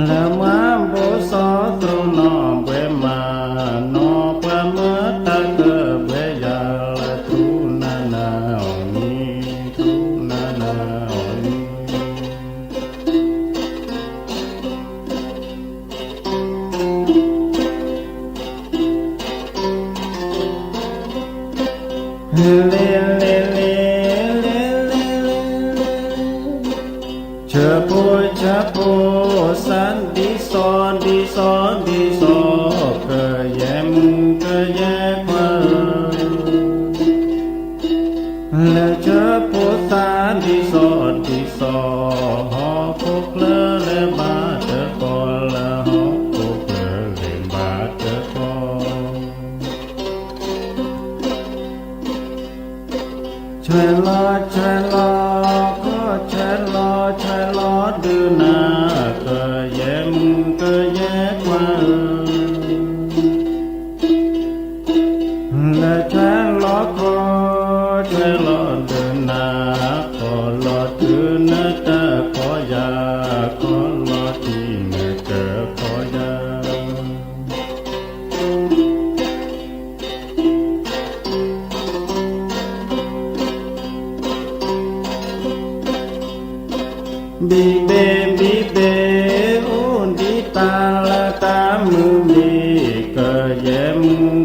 ละมาโบสอตรุนอเบมานอปะมะตะเกเบยาละทรูนานาโอนีทรูนานาโอนีเลเลเลเลเลเชโปเชโปสันดิสอนดิสอนดิสอเกยมเกยควาเลเชโปสันดิสอนดิสอฮอคุกเลเลบาเตกอละฮอคุกเลเลบาเตกอช่วยรอช่วยรอก็ช่วยรอช่วยรอดูนาก็เย็มก็เย็กว่าและช่วยรอก็ช่วยรอดูนาก็รอดูนาแต่ขอยาก็รอที่นาแต่ขอยาบีเบบีเบอุนดิตาละตามือบีก็เย็ม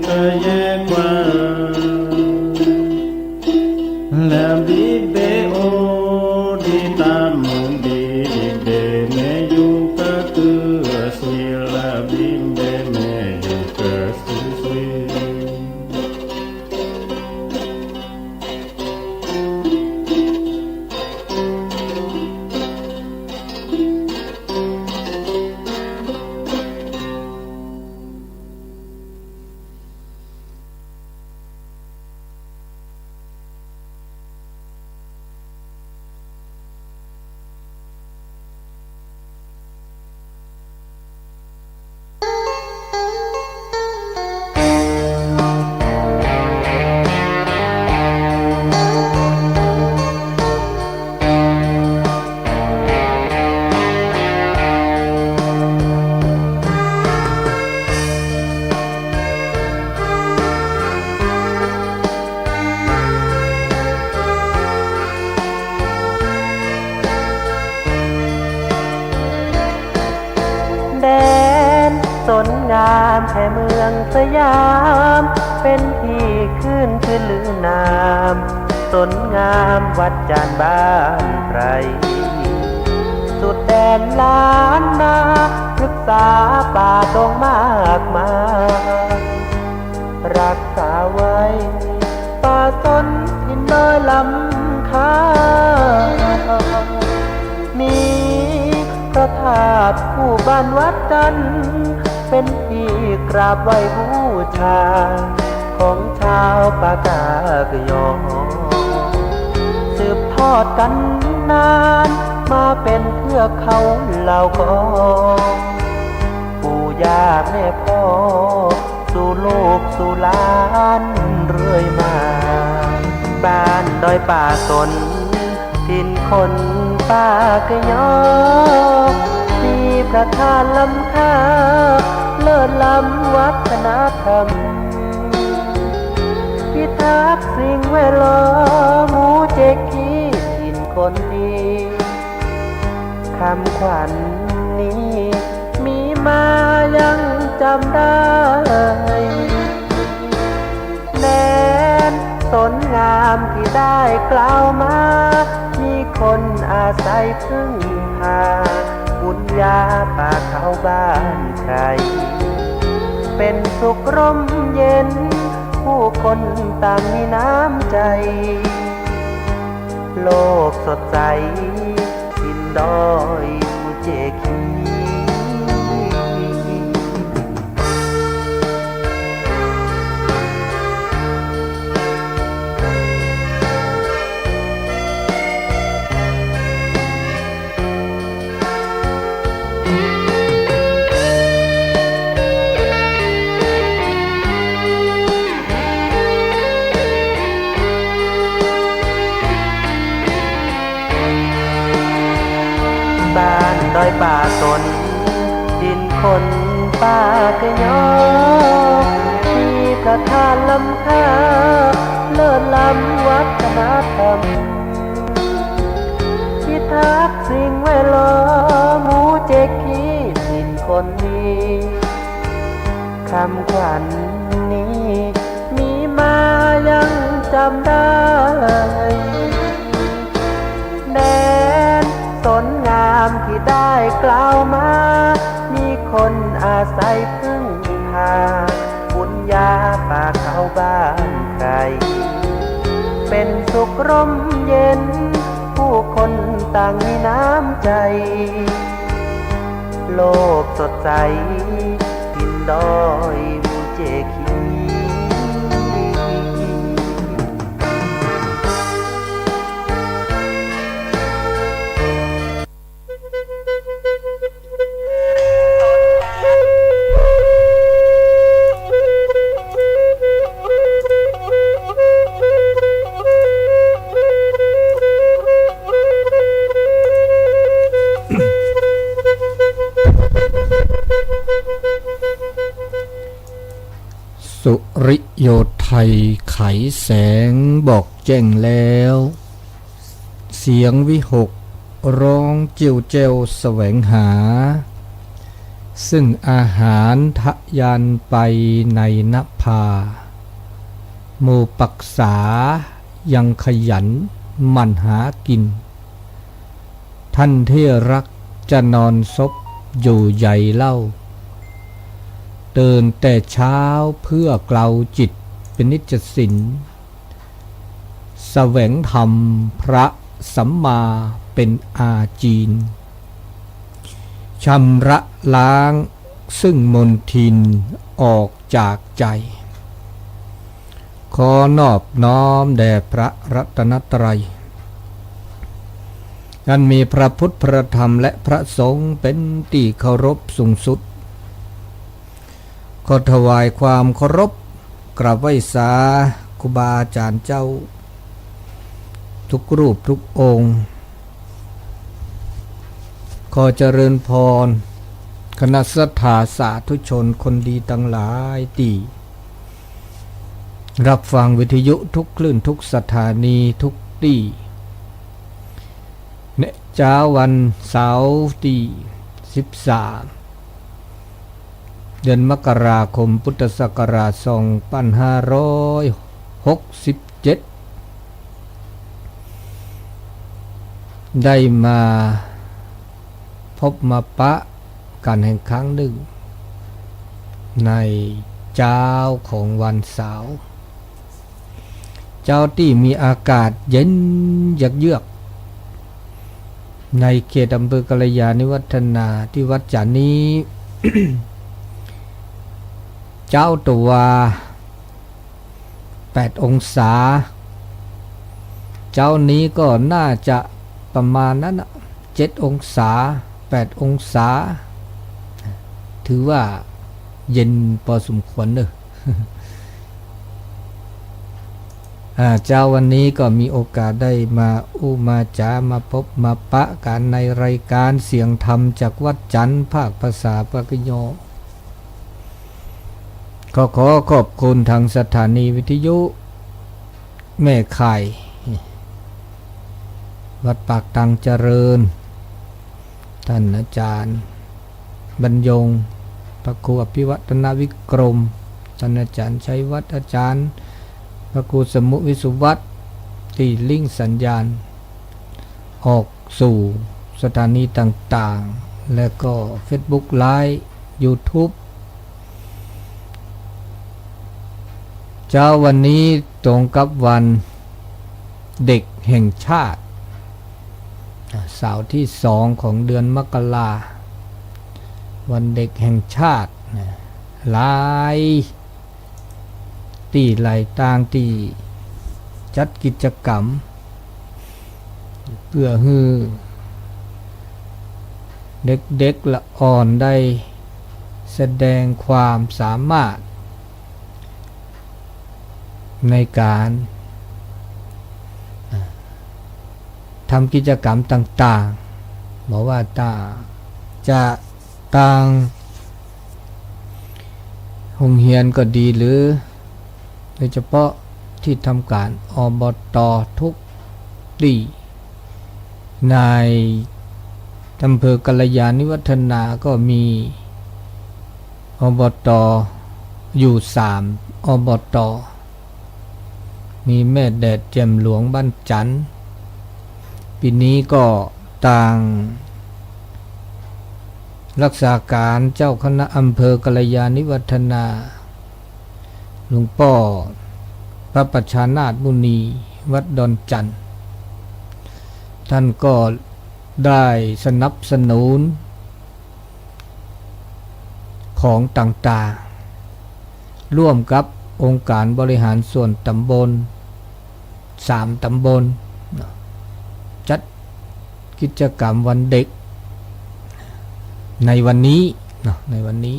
ก็เย็กว่าละบีเบโอดิตามือบีเบเมยูก็คือสุยละบีเบเมยูก็สุยแดนสนงามแห่เมืองสยามเป็นที่ขึ้นชื่อลือนามสนงามวัดจานบ้านไพรสุดแดนล้านนาศึกษาป่าดงมากมายรักษาไว้ป่าสนหินน้อยลำคามีพระธาตุคู่บ้านวัดจันทร์เป็นที่กราบไหว้บูชาของชาวปากากยอสืบทอดกันนานมาเป็นเทือกเขาเหล่ากอปู่ย่าแม่พ่อสู่ลูกสู่หลานเรื่อยมาบ้านดอยป่าสนถิ่นคนปากยอมีพระธาตุล้ำค่าเลิศล้ำวัฒนธรรมพิทักษ์สิ่งแวดล้อมหมู่เจกีถิ่นคนดีคำขวัญนี้มีมายังจำได้แดนสนงามที่ได้กล่าวมามีคนอาศัยพึ่งพาบุญญาป่าเขาบ้านใครเป็นสุขร่มเย็นผู้คนต่างมีน้ำใจโลกสดใสทินดอยภูเจคี บ้านดอยป่าส คนปากยอมีประธานล้ำค่าเลิศล้ำวัฒนธรรมพิทักษ์สิ่งแวดล้อมหมู่เจกีถิ่นคนดีคำขวัญนี้มีมายังจำได้แดนสนงามที่ได้กล่าวมามีคนอาศัยพึ่งพาบุญญาป่าเขาบ้านใครเป็นสุขร่มเย็นผู้คนต่างมีน้ำใจโลกสดใสกินดอยมูเจคี สุริโยไทยไขแสงบอกแจ้งแล้วเสียงวิหกร้องเจียวเจวแสวงหาซึ่งอาหารทะยานไปในนภาหมู่ปักษายังขยันหมั่นหากินท่านที่รักจะนอนซบอยู่ใหญ่เล่าตื่นแต่เช้าเพื่อเกลาจิตเป็นนิจสินแสวงธรรมพระสัมมาเป็นอาจีนชำระล้างซึ่งมลทินออกจากใจขอนอบน้อมแด่พระรัตนตรัยอันมีพระพุทธพระธรรมและพระสงฆ์เป็นที่เคารพสูงสุดขอถวายความเคารพกราบไหว้สาครูบาอาจารย์เจ้าทุกรูปทุกองค์ขอเจริญพรคณะศรัทธาสาธุชนคนดีทั้งหลายที่รับฟังวิทยุทุกคลื่นทุกสถานีทุกที่ในเช้าวันเสาร์ที่13เดือนมกราคมพุทธศักราช2567ได้มาพบมาปะกันแห่งครั้งหนึ่งในเช้าของวันเสาร์เจ้าที่มีอากาศเย็นเยือกในเขตอำเภอกัลยาณิวัฒนาที่วัดจานี้ เจ้าตัว8 องศาเจ้านี้ก็น่าจะประมาณนั้น7 องศา8 องศาถือว่าเย็นพอสมควรเนอะ เจ้าวันนี้ก็มีโอกาสได้มามาจามาพบมาปะกันในรายการเสียงธรรมจากวัดจันทร์ภาคภาษาปากยอก็ขอขอบคุณทางสถานีวิทยุแม่ไข่วัดปากตังเจริญท่านอาจารย์บรรยงพระครูอภิวัตนวิกรมท่านอาจารย์ชัยวัฒน์อาจารย์พระครูสมุวิสุวัตรที่ลิงก์สัญญาณออกสู่สถานีต่างๆและก็ Facebook Live YouTube เช้าวันนี้ตรงกับวันเด็กแห่งชาติเสาร์ที่2ของเดือนมกราวันเด็กแห่งชาติหลายที่หลายต่างที่จัดกิจกรรมเพื่อให้เด็กๆละอ่อนได้แสดงความสามารถในการทำกิจกรรมต่างๆบอกว่าจะต่าง โรงเรียนก็ดีหรือโดยเฉพาะที่ทำการอบต.ทุกที่ในอำเภอกัลยาณิวัฒนาก็มีอบต.อยู่3อบต.มีแม่แดดแจ่มหลวงบ้านจันทร์ปีนี้ก็ต่างรักษาการเจ้าคณะอำเภอกัลยาณิวัฒนาหลวงพ่อพระประชานาถมุนีวัดดอนจันทร์ท่านก็ได้สนับสนุนของต่างๆร่วมกับองค์การบริหารส่วนตำบล3ตำบลจัดกิจกรรมวันเด็กในวันนี้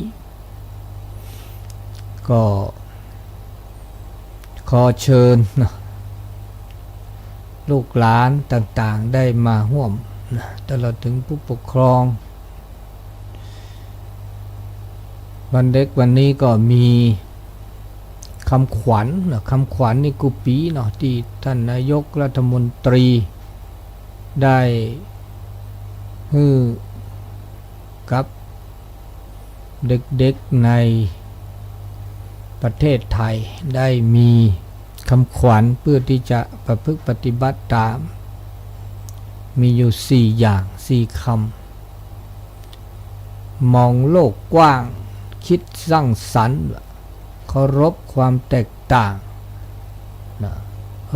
ก็ขอเชิญลูกหลานต่างๆได้มาร่วมตลอดถึงผู้ปกครองวันเด็กวันนี้ก็มีคำขวัญนี่กุปีที่ท่านนายกรัฐมนตรีได้ฮือกับเด็กๆในประเทศไทยได้มีคำขวัญเพื่อที่จะประพฤติปฏิบัติตามมีอยู่4อย่าง4คำมองโลกกว้างคิดสร้างสรรค์เคารพความแตกต่าง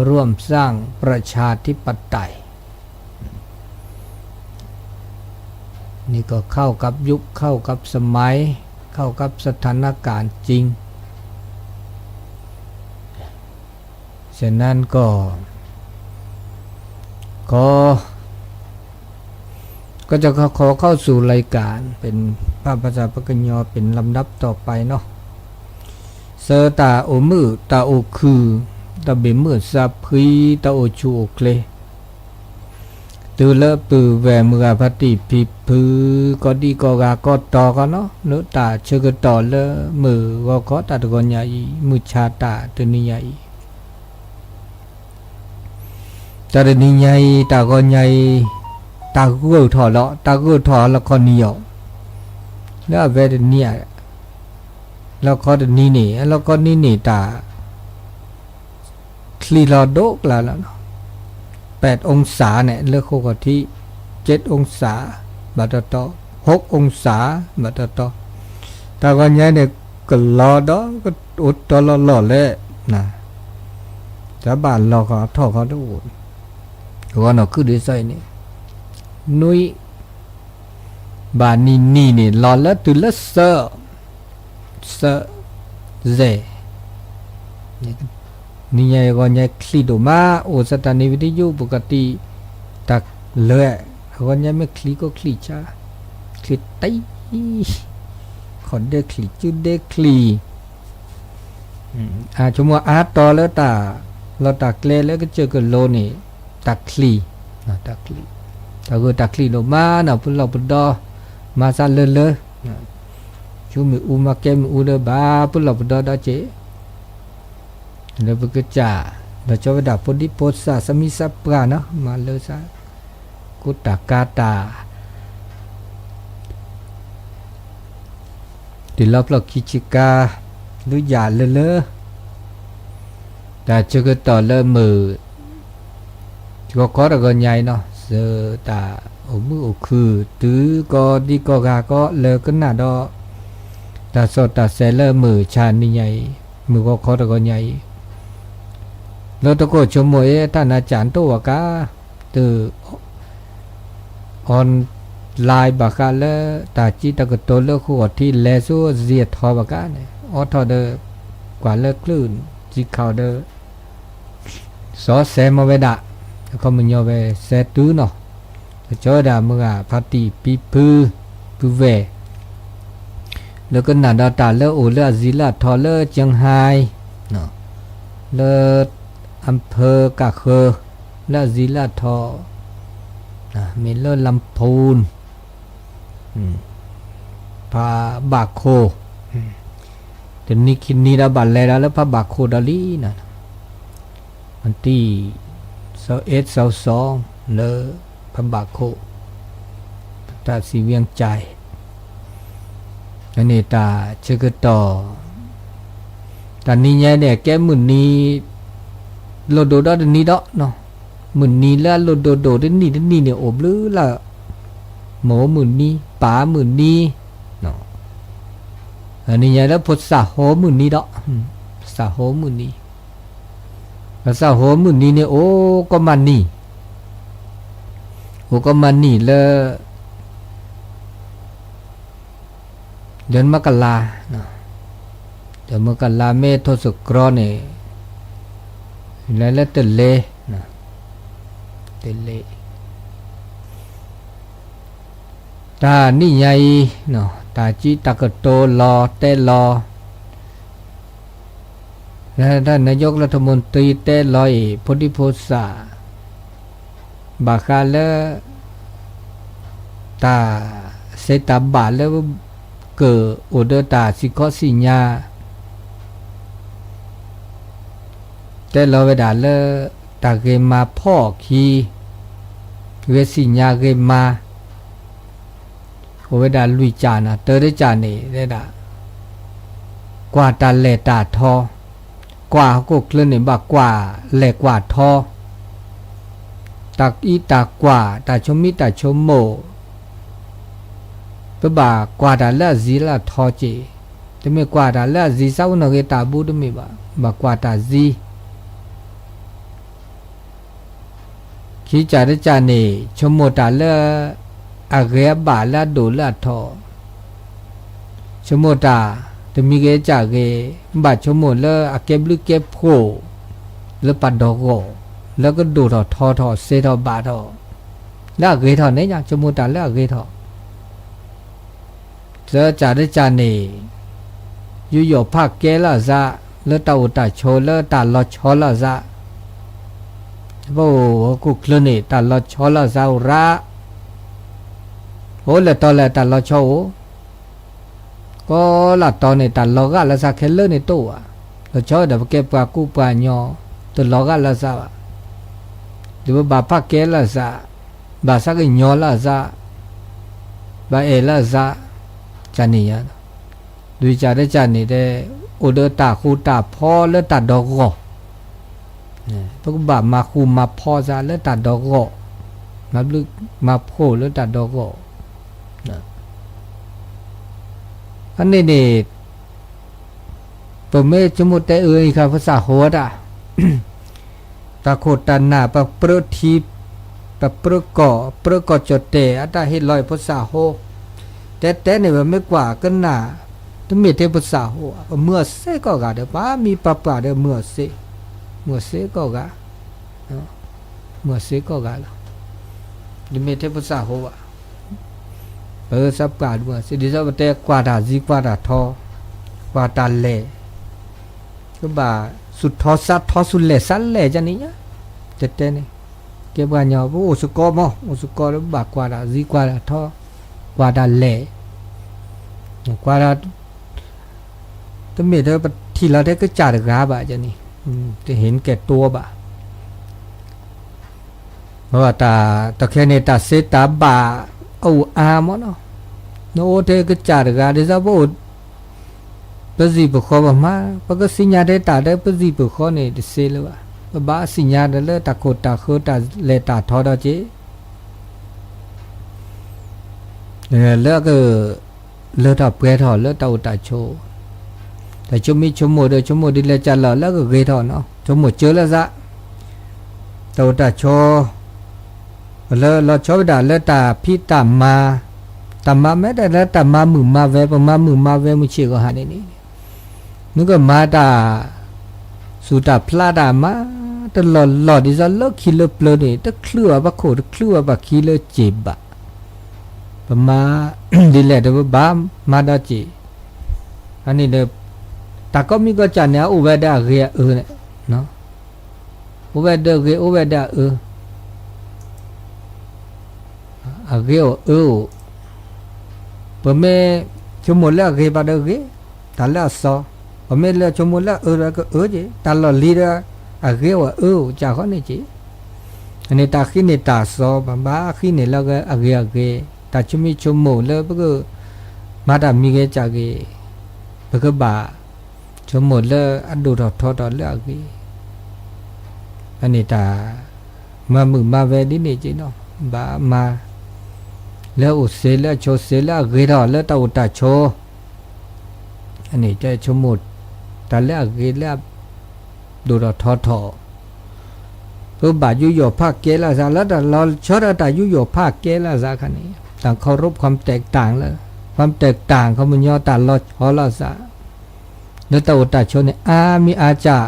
ร่วมสร้างประชาธิปไตยนี่ก็เข้ากับยุคเข้ากับสมัยเข้ากับสถานการณ์จริงฉะนั้นก็จะขอเข้าสู่รายการเป็นภาษาปากญอเป็นลำดับต่อไปเนาะเสตาโอมือตาโอคือตาเบมือซาพีตาโอชูโอเคลตือเลปือแวมือพัติพิพือก็ดีก็กาก็ต่อกันเนาะเนื้อตาเชื่อก็ต่อเลมือก็ขอตาตะกอนใหญ่มือชาตาตัวนี้ใหญ่ตาตัวนี้ใหญ่ตาก็ใหญ่ตากูถอดแล้วคนนี้อ่ะแล้วเวทเนี่ยแล้วก็นี่แล้วก็นี่ตาคลีลอโดกแล้วเนาะ8องศาเนี่ยเลือกโคกที่7องศาบาตตอ6องศาบาตตอตากันเนี่ยก็รอดก็อุดตลอดเลยนะจะบ้านเราก็ท่อเขาดูว่าเราคือดีไซน์นี่นุ้ยบ้านนี่รอแล้วตื่นแล้วเซเจนี่ไงก็ไงคลิดมาโอสถานีวิทยุปกติตักเลยก็ไงไม่คลิก็คลิช้าคลิไตขอนเด็กคลิจุดเด็กคลิชั่วโมงอาร์ตต่อแล้วตาเราตักเล่แล้วก็เจอกันโลนี่ตักคลิตักคลิถ้าก็ตักคลิดมาพุ่นเราพุ่นดอมาซาเลยช่วมีอุมาเกมอุเดบาพุ่นเราพุ่นดอได้เจเราbekerjaเราcoba dapat di posa semisa prana malesa kuta kata di lop kichika หรืออย่าเลอแต่จะก็ต่อเลอมือก็ขอตะกอนใหญ่เนาะเสตาโอมือโอคือตื้อก็ดีก็กาก็เลอกันน่ะดอตาสดตาเซเลอมือชานี่ใหญ่มือก็ขอตะกอนใหญ่เราตะโกนชมวยท่านอาจารย์ตัวกาตือออนไลน์บักาเลตาจีตะกโตเลขวดที่เลซูเซียทอบักาเนี่ยออทอเดกว่าเลคลื่นจีเขาเดสอเซมาเวดะก็มันยอเวเซตูเนาะจอดามึงอ่ะพาติปีพือเวแล้วก็นาดาตาเลโอเลซิลาทอเลเจียงไฮเนาะเลอำเภอกะเคอและศิลาทอมีเลลำพูนพาบากโค แต่นี่คินนี่ดาบัลเลแล้วพระบาโคดาลีนะมันที่21 22เลพระบาโคตาสีเวียงใจอันนี้ตาเชกต่อตอนนี้เนี่ยแกหมื่นนี้โลโดดอดนี้ดอกเนาะหมื่นนี้แล้วโลโดดนี่เนี่ยอบหรือละหมอหมื่นนี้ป๋าหมื่นนี้เนาะอันนี้แล้วพดสาโหหมื่นนี้ดอกสาโหหมื่นนี้สาโหหมื่นนี้เนี่ยโอ้ก็มันนี่โอ้ก็มันนี่เลยเดือนมกราเนาะเดือนมกราเมษทศกรเนี่ยแล้วเตเลนะเตเลตานี่ใหญ่เนาะตาจิตากโตรอเตรอแล้วท่านนายกรัฐมนตรีเตลอยพลโพสาบาคาเลตาเซตาบาแล้วเกิดโอเดตาสิกอสิญาแต่เราเวลาเลตาเกมาพ่อคีเวสิญาเกมาโอเวดาลุยจานะเตอได้จานี่ได้ดากว่าตาเลตาทอกว่าก็เคลื่อนนี่บากว่าแหลกว่าทอตักอีตากว่าตาชมิตาชมโมปะบากว่าตาละซีละทอเจแต่ไม่กว่าตาละซีเศร้าหนเกตาบูดไม่บากว่าตาซีขี้จ่าได้จานี่ชมโมตาละอาเกะบาละโดละทอชมโมตาแต่มีเกจ่าเกบาชมโมละอาเก็บลึกเก็บโผแล้วปัดดอกโกแล้วก็ดูทอเซทอบาทอแล้วเกทอเนี่ยยังชมโมตาแล้วเกทอเจอจ่าได้จานี่อยู่ภาคเกละซะแล้วตาอุตาโชแล้วตาลอชอละซะโอ้กูคลนี่ตาลอชอละซาระโอ้ละตอละตาลอชอก็ละตอนนี่ตาลอกะละซาเคเลนี่ตัวละชอเดบเก็บปากูปาญอตัวลอกะละซาดูบาภาคเกละซะบาสักญอละซาบาเอละซาจานี่ยดูจาได้จานี่เดโอเดตาคูตาพอแล้วตาดอกโกพวกบามาคูมาพอซะแล้วตาดอกโกมาลึกมาโพแล้วตาดอกโกอันนี้นี่ปะเมจมุตเตเอ้ยครับภาษาโหดอ่ะตาโคตันนาปะเปรทีปะเปรกอจดเตอัตาเฮ็ดลอยภาษาโหแต่เนี่ยมันไม่กว่ากันน่ะต้องมีเทภาษาโหเมื่อเสก็กะเด้อป้ามีปะปะเด้อเมื่อเสก็กะเมื่อเสก็กะต้องมีเทภาษาโหอ่ะสับกาดว่าสิดิซะบ่แต่กว่าดาซีกว่าดาทอกว่าตาแลก็บ่าสุดทอซัดทอสุดแลซัดแลจังนี้นะแต่นี่เก็บว่าญอโอสุกอมโอสุกอแล้วบ่ากว่าดาซีกว่าดาทอกว่าดาแลกว่าดาตะเมเด้อที่เราได้ก็จ่าดกาบ่จังนี้จะเห็นแก่ตัวบ่เพราะว่าตาแค่นี้ตาเสตาบ่าเอาอามเนาะโนเทก็จ่าดกาได้ซะบ่ปะสิบขอบ่มาปะก็สิญญาได้ตาได้ปะสิบขอนี่เสเลยว่าบาสิญญาได้เลยตาโคตาตาเลตาทอดอเจแล้วก็เลตาเปทอเลตาอุตาโชแต่ชมโมเดชมโมดิเลจัลแล้วก็เกทอเนาะชมโมเจอแล้วซะตาอุตาโชแล้วชอบด่าแล้วตาพี่ตามมาไม่ได้แล้วตามมามือมาเวประมามือมาเวมุเชก็หานี่นึกว่ามาตาสุตาพลาดามาตลอดดิซะเลิกคิเลเปลนี่ตะเคลือบ่โคตะเคลือบ่คิเลเจ็บะประมาดิแลเดบามาดาจิอันนี้เดตาก็มีก็จันเนี่ยอุเวดาเกเนี่ยเนาะอุเวดาเกอุเวดาอาเกปะเมชมหมดแล้วเกบาดเกตาแล้วซอ อเมเลชมุลละแล้วก็จีตลอดลีดอะเกว่าจ่าเขาเนี่ยจีอันนี้ตาขี้เนี่ยตาซอบบ้าขี้เนี่ยแล้วก็อะเกตาชมิชมุลแล้วก็มาดามีเกจ่าเกปก็บ่าชมุลแล้วอันดูทอดแล้วเกอันนี้ตามามือมาเวดิเนี่ยจีเนาะบ้ามาแล้วอุเสแล้วโชเสแล้วเกดอแล้วตาอุตาโชอันนี้จะชมุดตาแล้วเกแล้วดูทอเพื่อบายุโยภาคเกล้าซาแล้วแต่เราชอบแต่ยุโยภาคเกล้าซาคันนี้ต่างเคารพความแตกต่างแล้วความแตกต่างเขามันย่อตาลอชอลาซาแล้วตาอุตาโชเนี่ยมีอาจา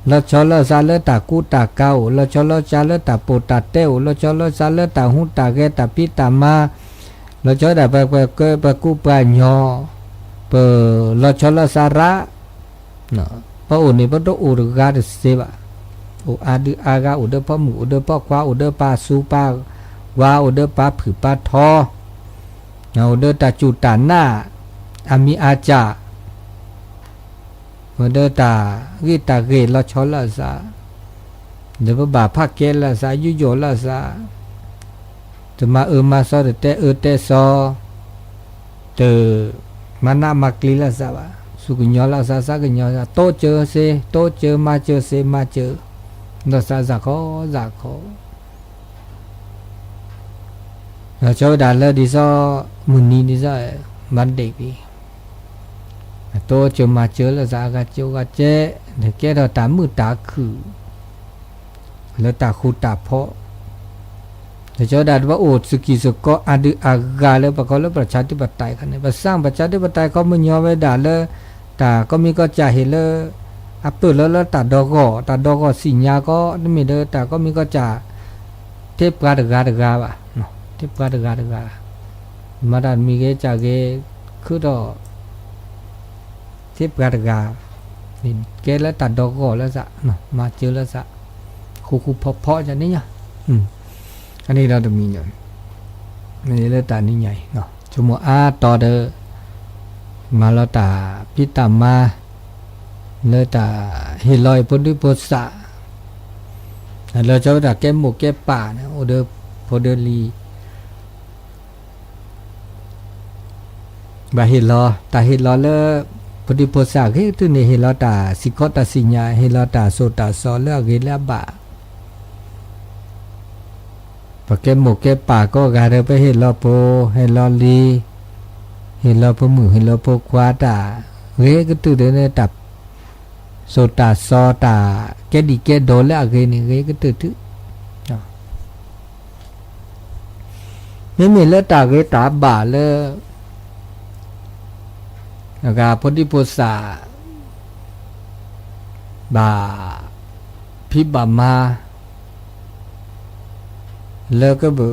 เราชอลาซาเลตากูตาเก้าเราชอลาซาเลตาปูตาเต้วเราชอลาซาเลตาหุตาเกตาพิตามาเราชอแต่ไปกูปะญอเปเราชอลาซาระเนาะเพราะอุนี่เพราะตัวอุรกาดเสบะอุอาดืออากาอุเดพ่อหมูอุเดพ่อควาอุเดปาสูปาวาอุเดปาผือปาทออุเดตาจุตาหน้ามีอาจาอุเดตากิตาเกลชอลาซาเดบบ่าภาคเกลาซายุโยลาซาจะมามาซอเตซอเตมานามักลีลาซาวะสุกญอลาซากุญอซาโตเจอเซโตเจอมาเจอเซมาเจอนอซาซาโคเราชอบด่าเลยดิซอมุนีดิซอมันเด็กดีโตเจอมาเจอแล้วซากาเจอกาเจเด็กแกเราตามือตาคือแล้วตาคูตาเพาะเราชอบด่าว่าโอดสกิสก็อาดืออากาแล้วปะเขาแล้วประชาธิปไตยกันเนี่ยภาษาประชาธิปไตยเขาไม่ยอมไปด่าเลยตาก็มีก็จะเห็นเลยอัปตุแล้วตาดอกก็สิญญาก็นี่มีเด้อตาก็มีก็จะเทปกาดกาบ่ะเนาะเทปกาดกามาดานมีเกจะเกคือดอเทปกาดกานี่เกแล้วตาดอกก็แล้วซะเนาะมาเจอแล้วซะคูเพาะจะนี่อ่ะอันนี้เราจะมีเนี่ยนี่แล้วตานี่ใหญ่เนาะชั่วโมงต่อเด้อมาแล้วตาพิตามาแล้วตาเฮลอยพุทธิพุทธะเราจะตาแก้หมกแก้ป่านะโอเดอร์พอเดอร์ลีบาเฮลอตาเฮลอแล้วพุทธิพุทธะคือตัวนี้เฮลอตาสิกตาสิญญาเฮลอตาโสตาซอแล้วเกแล้วบะปะแก้หมกแก้ป่าก็กาเดไปเฮลอโปเฮลอลีเฮลอพมือเฮลอพควาตาเวก็ตื่นเด้ตับโสตาซอตาแกดิแกโดแล้วเกนี่เวก็ตื่นทึไม่มีแล้วตาเกตาบาเลยแล้วก็พุทธิพุทธะบาพิบามาแล้วก็แบบ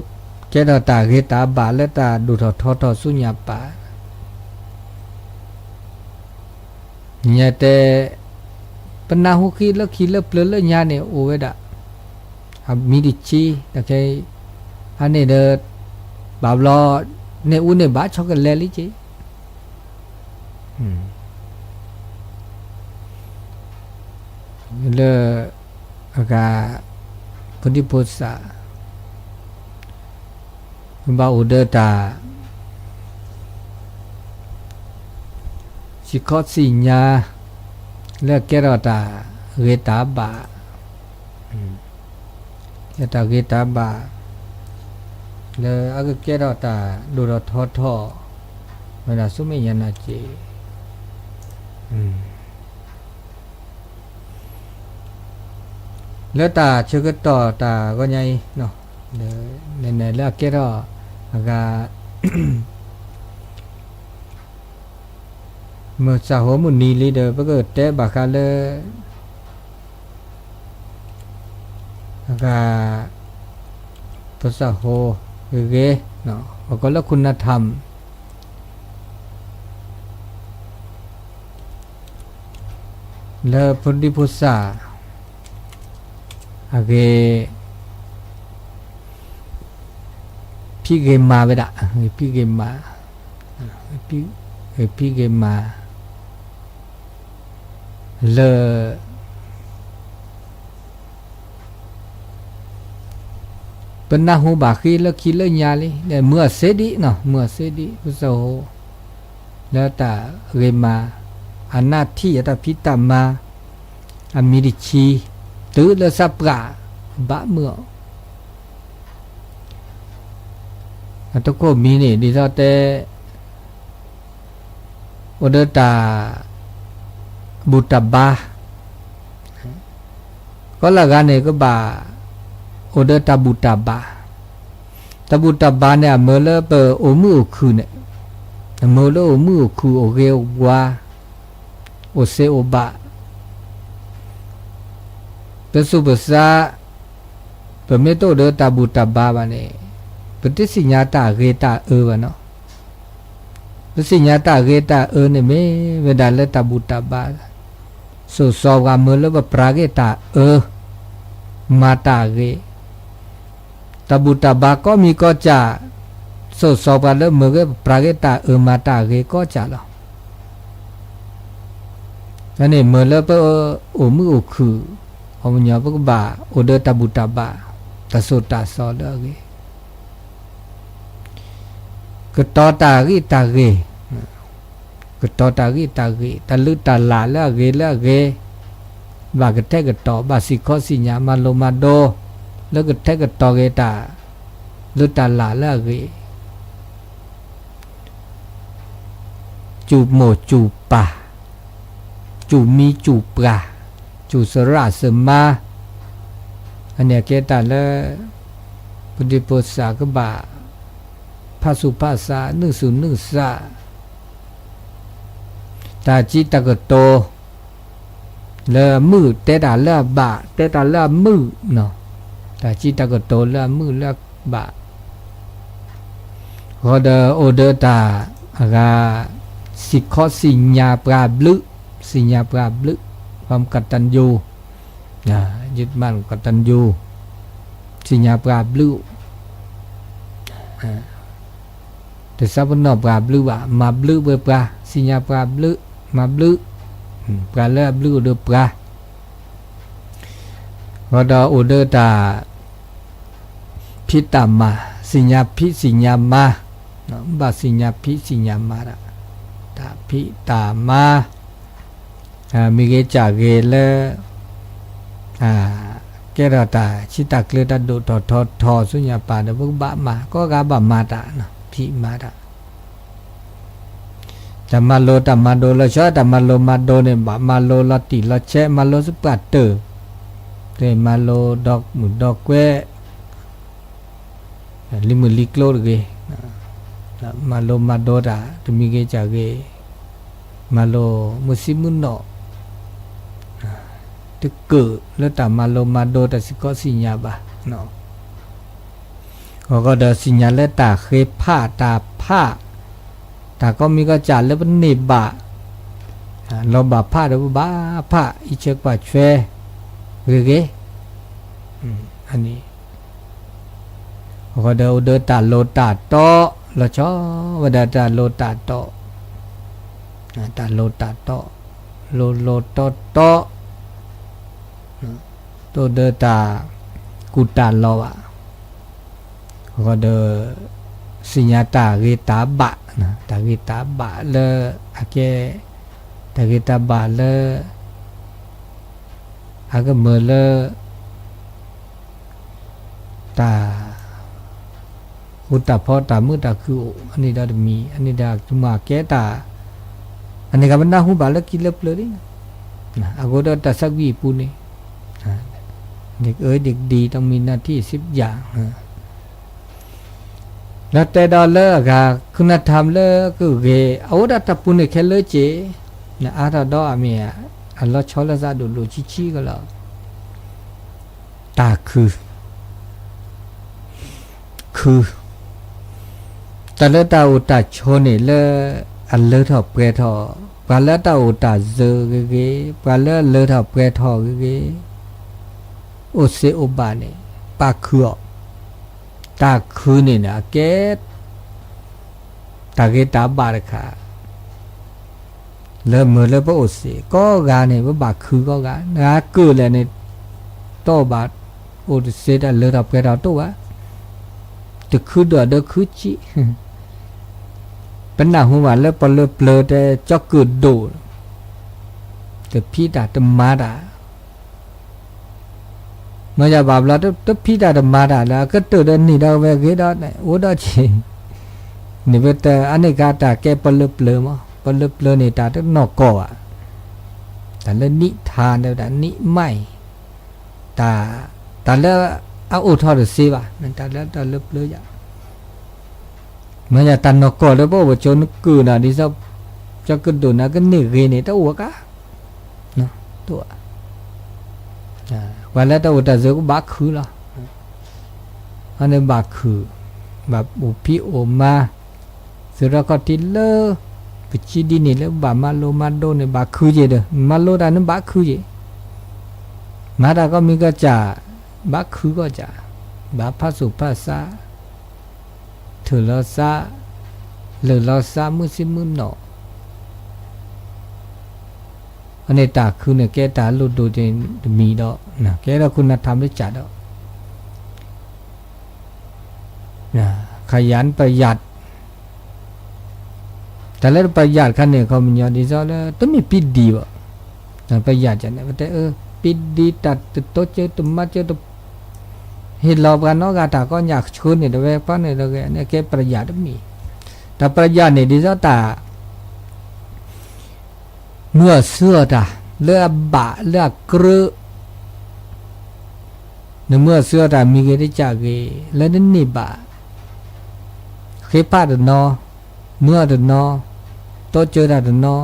แกตาเกตาบาแล้วตาดูทอสุญญาปาเนี่ยแต่ปนาหุคีแล้วคีแล้วเปลือยญาเนี่ยโอเวดะมีดิชีแต่แค่อันนี้เด้อบาบลอเนี่ยอุเนี่ยบาชอกกันเลลิจีเลยอากาพุทธิพุทธะบาอุเดตาสิขอสิญญาแล้วแกรตาเกตาบาแกตาเกตาบาแล้วอากแกรตาดูรทอเวลาสุเมยนาเจแล้วตาเชื่อก็ต่อตาก็ไงเนาะในแล้วแกรอากาเมื่อสาวมุนีลีเดอร์ก็เกิดแต่บาคาเลก็ภาษาโฮเกเนาะแล้วก็แล้วคุณธรรมแล้วพุทธิพุทธะเกพี่เกมมาไปด่ะพี่เกมมาพี่เกมมา เลเป็นนาหูบาคีแล้วคิดเลยยาเลยเนี่ยเมื่อเสดิเนาะเมื่อเสดิพุทธโหแล้วแต่เรมาอันนาที่อัตพิตามาอมิริชีตื้อเลสัปราบะเมื่ออัตโกมีนี่ดีเท่าแต่อเดตาบุตรบาก็ละกันเนี่ยก็บาอเดตาบุตรบาตาบุตรบาเนี่ยเมื่อเลเปอมือคือเนี่ยเมื่อเลอมือคือโอเกวาโอเซโอบะเป็นสุภาษาเป็นเมโตเดตาบุตรบาบาเนี่ยเป็นที่สิญญาตาเกตาวะเนาะเป็นสิญญาตาเกตาเนี่ยไม่เวลาเลตาบุตรบาสุสาวาเมื่อเลบปรากตามาตาเกตาบุตรบาก็มีก็จะสุสาวาเลเมื่อปรากตามาตาเกก็จะละอันนี้เมื่อเลเปโอมือโอคืออมญาปกบาโอเดตาบุตรบาตาสุตาสอเลเกก็ต่อตากีตาเกก็ต่อตากีตาเกตาลึตาลาละเกละเกบากระแทกกต่อบาสิขอสิญามาโลมาโดแล้วก็แทกกต่อเกตาลึตาลาละเกจูโมจูปาจูมีจูปราจูสระสมาอันเนี้ยเกตาละปฏิปสากบาภาสุภาษา1010สาตาจิตกโตเลมือเตตาเลบะเตตาเลมือเนาะตาจิตกโตเลมือเลบะโอเดโอเดตากาสิขอสิญญาปราบลึสิญญาปราบลึความกตัญญูยึดมั่นกตัญญูสิญญาปราบลึแต่สัพนอบราบลึว่ามาบลึเบปราสิญญาปราบลึมาบลึปราเลบลึเดปราว่าดอโอเดตาพิตามาสิญญาพิสิญญามาบาสิญญาพิสิญญามาระตาพิตามามีเกจาเกเลเกรตาชิตาเกลตาโดทอสุญญาปาเดบุบะมาก็กาบะมาตานะพิมาตาธรรมโลธรรมโดละชะธรรมโลมาโดเนี่ยบะมาโลละติละเชมาโลสุปัตเตอเตมาโลดอกมุดอกเวลิมุลิกโลเกมาโลมาโดดาตมีเกจาเกมาโลมุสิมุนโนตะเกแล้วตามาโลมาโดตะสิก็สิญญาบะเนาะก็เดสิญญาและตาเคผ้าตาผ้าตาก็มีก็จัดแล้วเป็นเนบะเราบาผ้าเดบาผ้าอิเชกว่าเชเกอันนี้ก็เดตาโลตาโตละชอวดาตาโลตาโตตาโลตาโตโลโตโตโตเดตากุตาโลวะก็เดสิญญาตาเกตาบะนะตาเกตาบะเลอะเกตาเกตาบะเลอะก็เมเลตาอุตตะพอตามือตาคืออันนี้ดามีอันนี้ดาจุมาเกตาอันนี้ก็มันน่าหูบาลกิเลบเลยนะอากูดาตาสักวีปูนี่เด็กเด็กดีต้องมีหน้าที่10อย่างแล้วแต่ดอเลกะคุณธรรมเลก็เกเอาดาตะปุนี่แค่เลเจนะอาตาดออะเมียอัลเลาะห์ชอละซะดูโลชิก็แล้วตาคือตะเลตาอุตะโชนี่เลอัลเลทอเปรทอปะเลตาอุตะเซเกปะเลทอเปรทอเกโอเซโอบานี่ปะคือตาคือนี่นะเกตตาเกตาบาร์คา le mo le bo se ko ga ne ba khu ko ga na ku le ne to ba o se da le da pe da to wa de khu da khu chiเป็นหน้าหัวแล้วปลเปลือแต่เจ้าเกิดโดดแต่พี่ด่าแต่มาด่าเมื่อจะบาปแล้วแต่พี่ด่าแต่มาด่าแล้วก็ตื่นนี่เราไปกี่ดอกเนี่ยโอ้ดอกจริงนี่เป็นแต่อันนี้การด่าแกปลเปลือมั้งปลเปลือนี่ด่าแต่นอกก่ออ่ะแต่แล้วนิทานแล้วด่านิไม่แต่แล้วเอาอุทธรณ์สิวะนั่นแต่แล้วแต่เปลือยอ่ะเมื่อจะตันนกก่อแล้วบอกว่าโจนกูน่ะดิซับจะกระโดดนะก็หนีเกนี่ตัววะกะเนาะตัววันแล้วตัวแต่เจอก็บักคือละอันนี้บักคือแบบอุพิโอมาสุดก็ติเลอไปชีดีนี่แล้วบามาโลมาโดเนี่ยบักคือเจเด้อมาโลดานั้นบักคือเจมาดาก็มีก็จะบักคือก็จะบักภาษุภาษาถือเราซาหรือเราซามือซิมือหนออันนี้ตาคือเนี่ยแกตาลุดดูจะมีดอกนะแกเราคุณธรรมได้จัดดอกนะขยันประหยัดแต่แล้วประหยัดคันเนี่ยเขามันยอดดีซะแล้วต้องมีปิดดีวะแต่ประหยัดจังเนี่ยแต่ปิดดีตัดโตเจอตุ่มมาเจอตุ่มเห็นเรากันเนาะกาตาก็อยากชวนเนี่ยด้วยเพราะเนี่ยเราเนี่ยแกประหยัดมีแต่ประหยัดเนี่ยดิฉันตาเมื่อเสื้อตาเลือบะเลือกรึเนี่ยเมื่อเสื้อตามีเกได้จากเกแล้วนั่นนี่บะเคป้าเดินนอเมื่อเดินนอโตเจอได้เดินนอ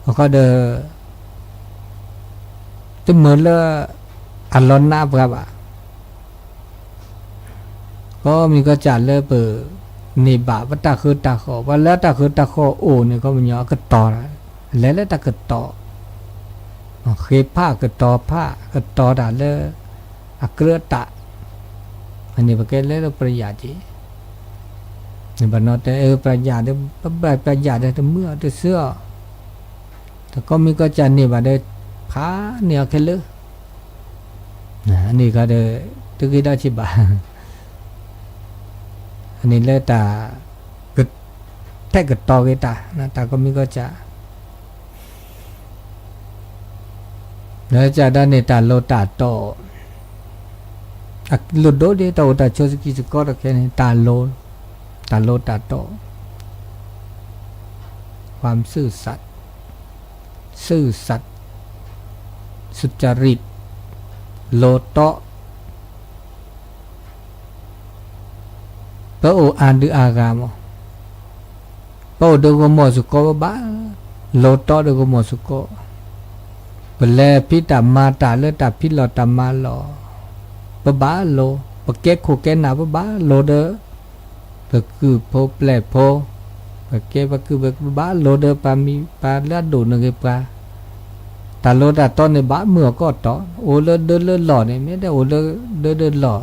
แล้วก็เดินจะเหมือนเลยอัลลอนนาบครับก็มีก็จัดเลยเปิดนี่บาปตาคือตาขอว่าแล้วตาคือตาขอโอ้เนี่ยก็มันย่อก็ต่อแล้วตาก็ต่อเคผ้าก็ต่อผ้าก็ต่อด่าเลยอักเลือตะอันนี้ประเกศเลยเราประหยัดจีนี่บ้านนอแต่ประหยัดได้ประหยัดได้เมื่อได้เสื้อแต่ก็มีก็จัดนี่บาได้ผ้าเนี่ยแค่เลยอันนี้ก็ได้ตึกได้ชิบะอันนี้เลยตาก็แท้ก็ต่อกันตานะตาก็มีก็จะแล้วจะได้ในตาโลตาโตหลุดโดดตาตาโชสกิสก็ได้แค่นี้ตาโลตาโตความซื่อสัตย์สุจริตโลโตพระโออันดืออากามพระโอดูกโมสุโกบ้าโลโตดูกโมสุโกเปลพิตามาตาเลตาพิลอตามาลอปะบ้าโลปะเกะโคเกนาปะบ้าโลเดอปะคือโพเปลโพปะเกะปะคือปะบ้าโลเดอปามีปาละดูนึงปาตาโลตาตอนในบ้าเมื่อก็ต่อโอเลเดหล่อเนี่ยไม่ได้โอเลเดหล่อ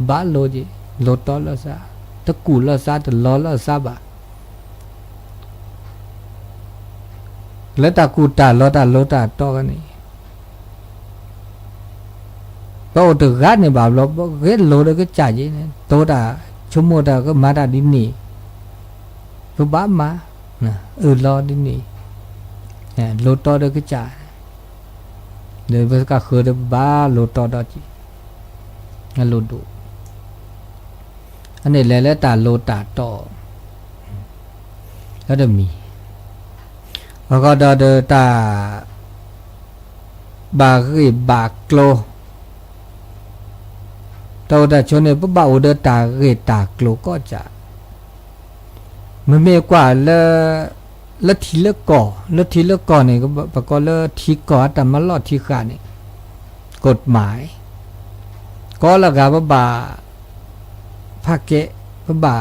บ้าโลจีโลตอละซาตะกูละซาตะลอละซาบะแล้วตากูตาโลตาต่อกันนี่ก็ตึกรัดเนี่ยแบบเราเฮ็ดโลได้ก็จ่ายเนี่ยโตตาชั่วโมงตาก็มาตาดินนี่ก็บ้ามานะรอดินนี่โลตอได้ก็จ่ายเดี๋ยวก็คือเดี๋ยวบ้าโลตอได้จีงั้นโลดูอันนี้แล้วตาโลตาต่อแล้วเดี๋ยวมีแล้วก็เดี๋ยวตาบาคือบากโลตัวแต่ชนเนี่ยปุ๊บบ่าวเดินตาตากลัวก็จะมันไม่กว่าแล้วทีละก่อเนี่ยก็ประกอบแล้วทีก่อแต่มาลอดทีขาเนี่ยกฎหมายก็ละกาบ่าภาคเกะบ่า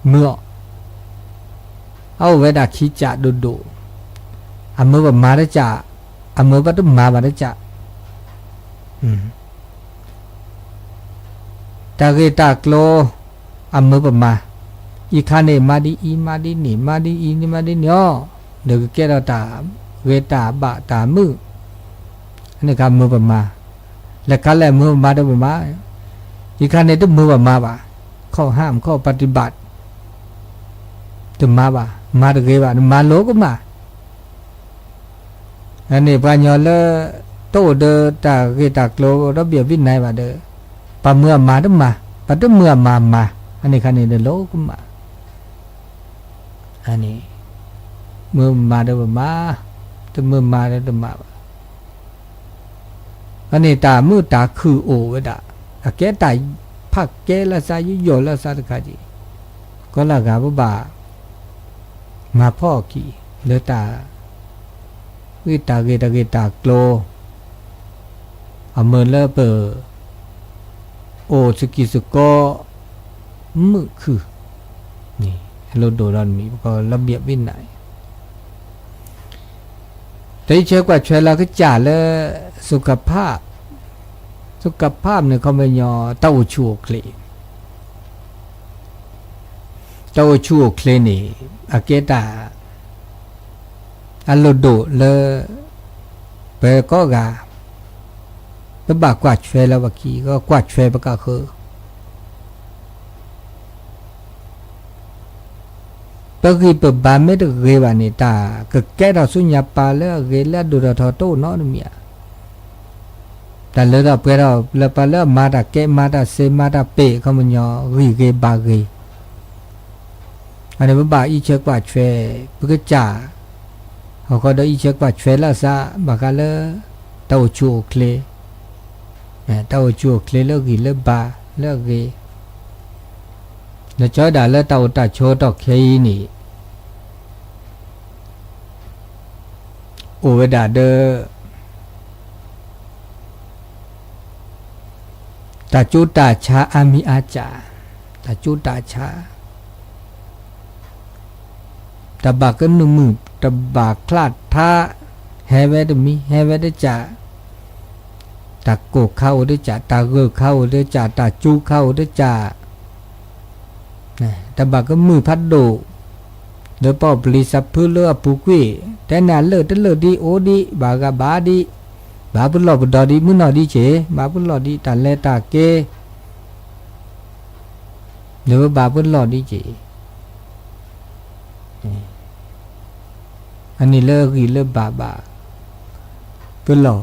เมื่อเอาไว้ดักขี้จ่าดูเมื่อแบบมาได้จ่าเมื่อแบบต้องมาได้จ่าตาเกตากโลเมื่อแบบมา อีคาเนมาดีอีมาดีนี่มาดีอีนี่มาดีเนาะเดี๋ยวแกเราตาเวตาบะตามืออันนี้ก็มือประมาและก็แลมือมาได้ประมาอีคาเนต้องมือประมาบ่ะข้อห้ามข้อปฏิบัติจะมาบ่ะมาตะเกบ่ะมาโลก็มาอันนี้ปัญญาเลโตเดตาเกตากโลระเบียบวินัยบ่ะเด้อปะเมื่อมาต้องมาปะต้องเมื่อมาอันนี้คันนี้เดโลก็มาอันนี้เมื่อมาเดบ่มาจะเมื่อมาเดมาอันนี้ตามือตาคือโอเวดะแกตายพักแกละซายุโยละซาตะกะจิก็ละกาบ่บามาพ่อกี่เลตาวิตาเกตาโกลอเมเลเปโอสกิสโกมือคือนี่เราโดรอนมีก็ระเบียบวินัยแต่เชื่อกว่าช่วยเราก็จ่าเลยสุขภาพเนี่ยเขาไม่ยอเต้าชูเคลนี่อาเกตาอัลโลโดเลเปก็กาก็บากกว่าช่วยแล้วบากีก็กว่าช่วยบากคือปกติเปิดบ้านไม่ได้เกยบานิตาก็แก่เราสุญญาปาแล้วเกยแล้วดูเราทอโต้นอนเมียแต่เราเปเราเราปาแล้วมาดาแก่มาดาเซมาดาเปเขามันยอเกยบาเกยอันนี้บาอีเช็คว่าช่วยปกจ่าเขาก็ได้อีเช็คว่าช่วยละซะบากาเลเต้าชูเคลเต้าชูเคลแล้วกี่เลบาแล้วเกยแล้วจอยด่าแล้วเต้าตาโชตอกเคยนี่โอเวดาเดอตาจูตาชาอามิอาจาตาจูตาชาตาบากก็นุ่มตาบากคลาดท่าแฮเวดมีแฮเวดจ่าตาโกเข้าด้วยจ่าตาเกอเข้าด้วยจ่าตาจูเข้าด้วยจ่าตาบากก็มือพัดโดเดปอบลิสับพื้นเลือปุกุยแต่น่าเลือดเลือดดีโอดีบากาบาดีบาบุลลอบดอดีมุนอดีเจบาบุลลอดีตาเลตาเกเดี๋ยวบาบุลลอดีเจอันนี้เลิกกี่เลิกบาบุลลอ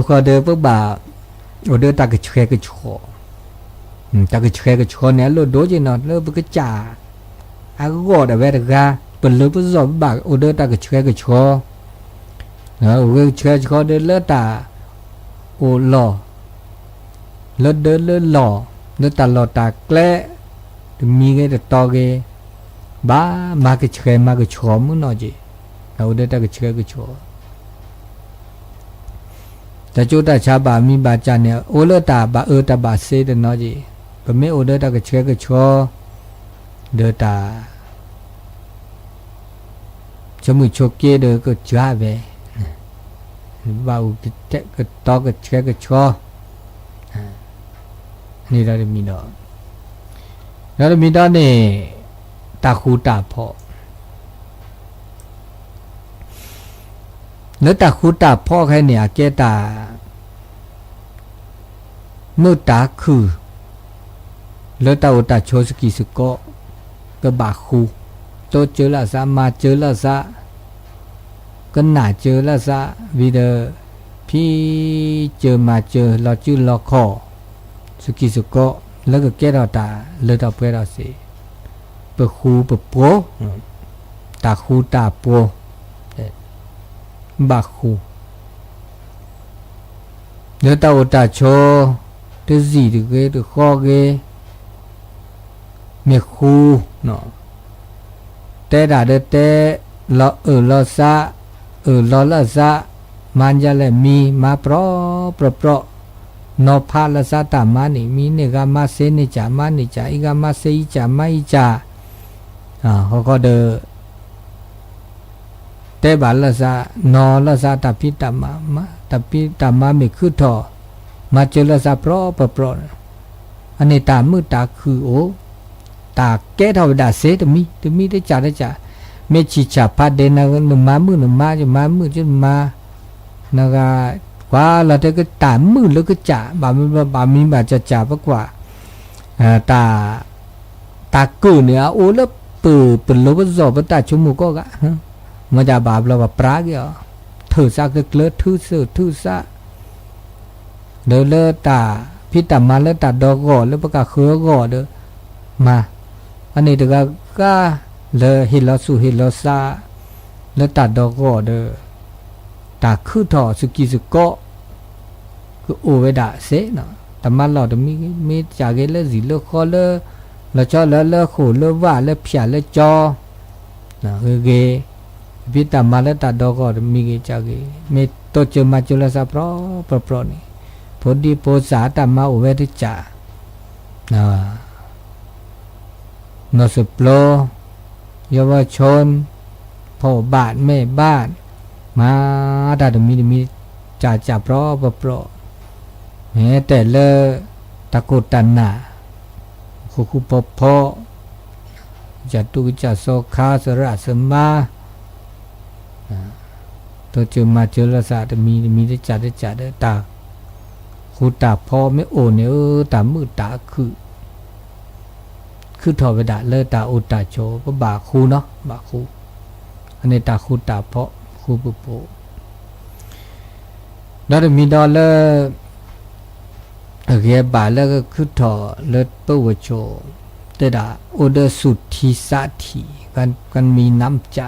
เขาเดินปุ๊บบาโอเดินตากระเชกระชอตากระเชกระชอเนี่ยเราโดนจีนอนเราปุ๊กจ่าอาก็กอดเอาไว้ตะกาเปิดเลยปุ๊บสอบบากโอเดินตากระเชกระชอโอเดินเชกระชอเดินเลือดตาโอหล่อเลือดเดินเลือดหล่อเลือดตาหล่อตาแกล้มีไงแต่ตอเกบ้ามากระเชกมากระชอมึงนอจีโอเดินตากระเชกระชอแต่จุดที่ชาวบ้านมีบาจานเนี่ยโอเลตาบาตาบาเซเดนอจีก็ไม่โอเดตาก็เชื่อก็ชัวเดตาจมูกโชกเกเดก็จ้าเวบ่าวเตะก็ตอก็เชื่อก็ชัวนี่เราได้มีดอกเราได้มีดอกเนี่ยตาคูตาพอเนื้อตาคูตาพ่อใครเนี่ยเกตาเมื่อตาคือแล้วตาอุตาโชสกิสโกก็บาคูโตเจอละซะมาเจอละซะก็หนาเจอละซะวิเดพี่เจอมาเจอเราจื้อเราขอสกิสโกแล้วก็เกตาตาเลยตาเปราสิเปคูเปโปตาคูตาโปบาคูเนื้อตาอุตาโชเตจีตเกตข้อเกเมคูเนาะแต่ด่าเดแต่ละละซะละซะมันจะเลยมีมาเพราะนอพาละซะตามานี่มีเนี่ยก็มาเซนี่จ่ามานี่จ่าอีกมาเซอีจ่าไม่จ่าเขาก็เดแต่บาละซะนอละซะตาพิตามาตาพิตามาไม่คือทอมาเจอละซะเพราะ อันนี้ตามือตาคือโอตาแก้เท่าดาเสตมีได้จ่าเมจิจ่าพัดเดนะนมามือนมาจะมามือจะมานะกะว่าเราจะก็ตามือแล้วก็จ่าบามีบาจะจ่าปะกว่าตากูเนี่ยโอ้แล้วเปิดโลบจอบตาชมูก็กะมาจะบาปเราว่าปรากเหรอถือซากเกลือถือซาเดลตาพิตามาแล้วตาดอกก่อแล้วประกาศเขือก่อเด้อมาอันนี้เด็กก็เลยฮิลสุฮิลซาแล้วตาดอกก่อเด้อตาคือถอสกิสก็คือโอเวดาเสเนาะแต่มาเราจะมีจากเกลือสิเลือคอแล้วจอแล้วโขเลือว่าแล้วผิวแล้วจอนะคือเกพิตามาแล้วตาดอกก่อมีเกจากเกมีตัวเจอมาจุลสาเพราะนี่พอดีโพสาตามาโอเวดิจ่านสปโลเยาวชนพ่อบ้านแม่บ้านมาดาดมีจ่าเพราะแม้แต่เลตะโกตันนาคุพอจัตุจัโสคาสระสมาตัวเจอมาเจอละสาดมีได้จ่าได้ตาคูตาพอไม่โอเนี่ยตามือตาคือถอเวดาเลตาโอตาโชก็บาคูเนาะบาคูอันนี้ตาคูตาเพาะคูปุโปแล้วมีดอลเลอร์เรียบาแล้วก็คือถอเลปวโชแต่ดาโอเดสุทธิสัตถีกันมีน้ำใจ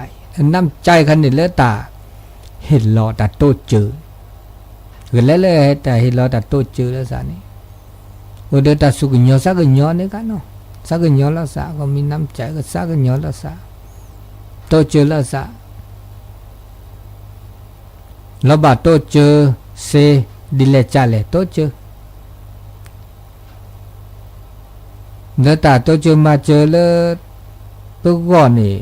กันนี่เลตาเห็นหลอตาโตเจอก็เลยแต่เห็นเราตัดตัวเจอแล้วสานี่โอเดตัดสุกญอสักญอเนี่ยกันเนาะสักญอแล้วสาก็มีน้ำใจก็สักญอแล้วสาตัวเจอแล้วสาแล้วบาตัวเจอเซดิเลจ่าเลยตัวเจอแล้วตาตัวเจอมาเจอแล้วตัวก่อนนี่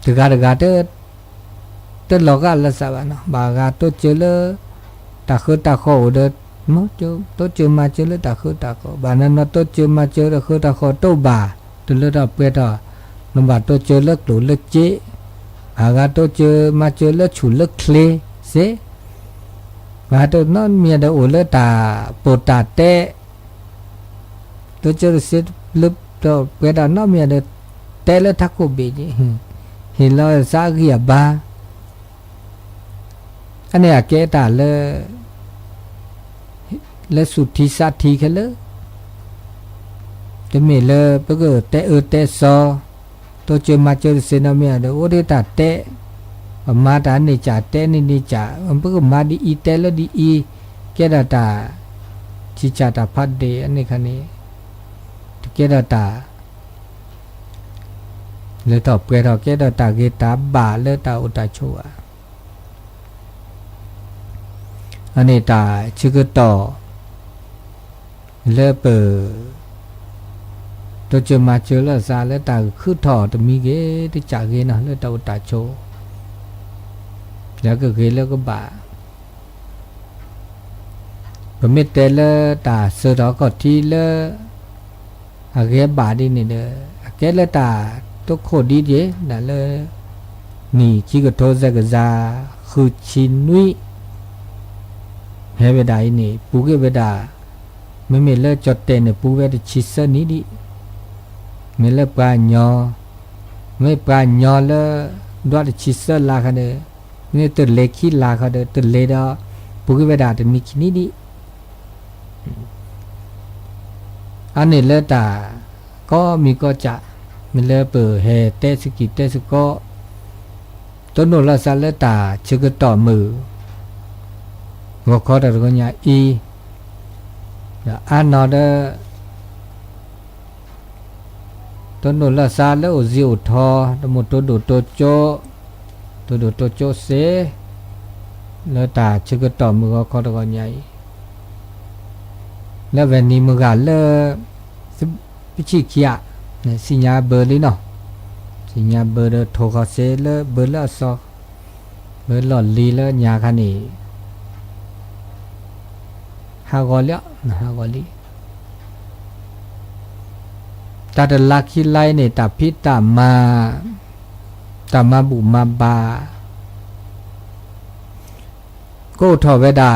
ถึงการเตอหลอกกันแล้วสาบ้านเนาะบางการตัวเจอแล้วตาคือตาโคเดมอจูตัวเจอมาเจอเลยตาคือตาโคบานั้นตัวเจอมาเจอเลยคือตาโคตัวบาตัวเลือดเปรี้ยวลำบากตัวเจอเลือดหลุดเลือดเจ๊อากาตัวเจอมาเจอเลือดฉุนเลือดเคลเสบาตัวนั้นมีแต่โอเลือดตาปวดตาเตะตัวเจอเสลึกตัวเปรี้ยวนั้นมีแต่เตะเลือดทักโคบีเห็นแล้วสาเกียบาอันนี้เกตาle suthi sathi khale te me le pege te so to che ma che se na me de o de ta te ma ta ni cha te ni cha pege ma di i te le di i ke da ta chi cha ta phat de ani khani ke da ta le to pe da ke da ta ge ta ba le ta o ta chu a ani ta chi ge toเลเปตัวเจอมาเจอแล้วซาแล้วตาคือถอดมีเกที่จากเกนะแล้วตาตาโชแล้วก็เกแล้วก็บ่าพอเมตเตลตาเสือก็ที่เลอาเกบ่าดีนี่เด้อเกแล้วตาตัวโคดีเดนั่นเลยนี่จิกโทซะกะซาคือชินุยเฮเวดานี่ปูเกเวดาไม่มีเลือดจดเตนปูเวดชิสนี้ดิไม่เลือดปลาหยอไม่ปลาหยอเลือดวัดชิสลาคันเดนี่ตัวเล็กขี้ลาคันเดตัวเล็กดอปูเวดาตัวมีขี้นี้ดิอันนี้เลือดตาก็มีก็จะไม่เลือดเปิดเฮเตสกิเตสก็ต้นโนลาซาเลือดตาเชื่อต่อมือหัวข้อแต่ก็เนี่ยอีอันนอเดต้นโนลาซาแล้วจิวทอตมตัวดูตัวโจเสแล้วตาชื่อก็ต่อมือก็ตะก็ใหญ่แล้ววันนี้มือกันเลยพิชิเขียสิญญาเบอร์เลยเนาะสิญญาเบอร์โทรเขาเสเลยเบอร์ละซอเบอร์หลอดลีแล้วยาคันนี้ฮากอเลียฮากอลี ตาดลักขี้ไล่เนี่ยตาพิตามาบุมาบาก็ทอเวดา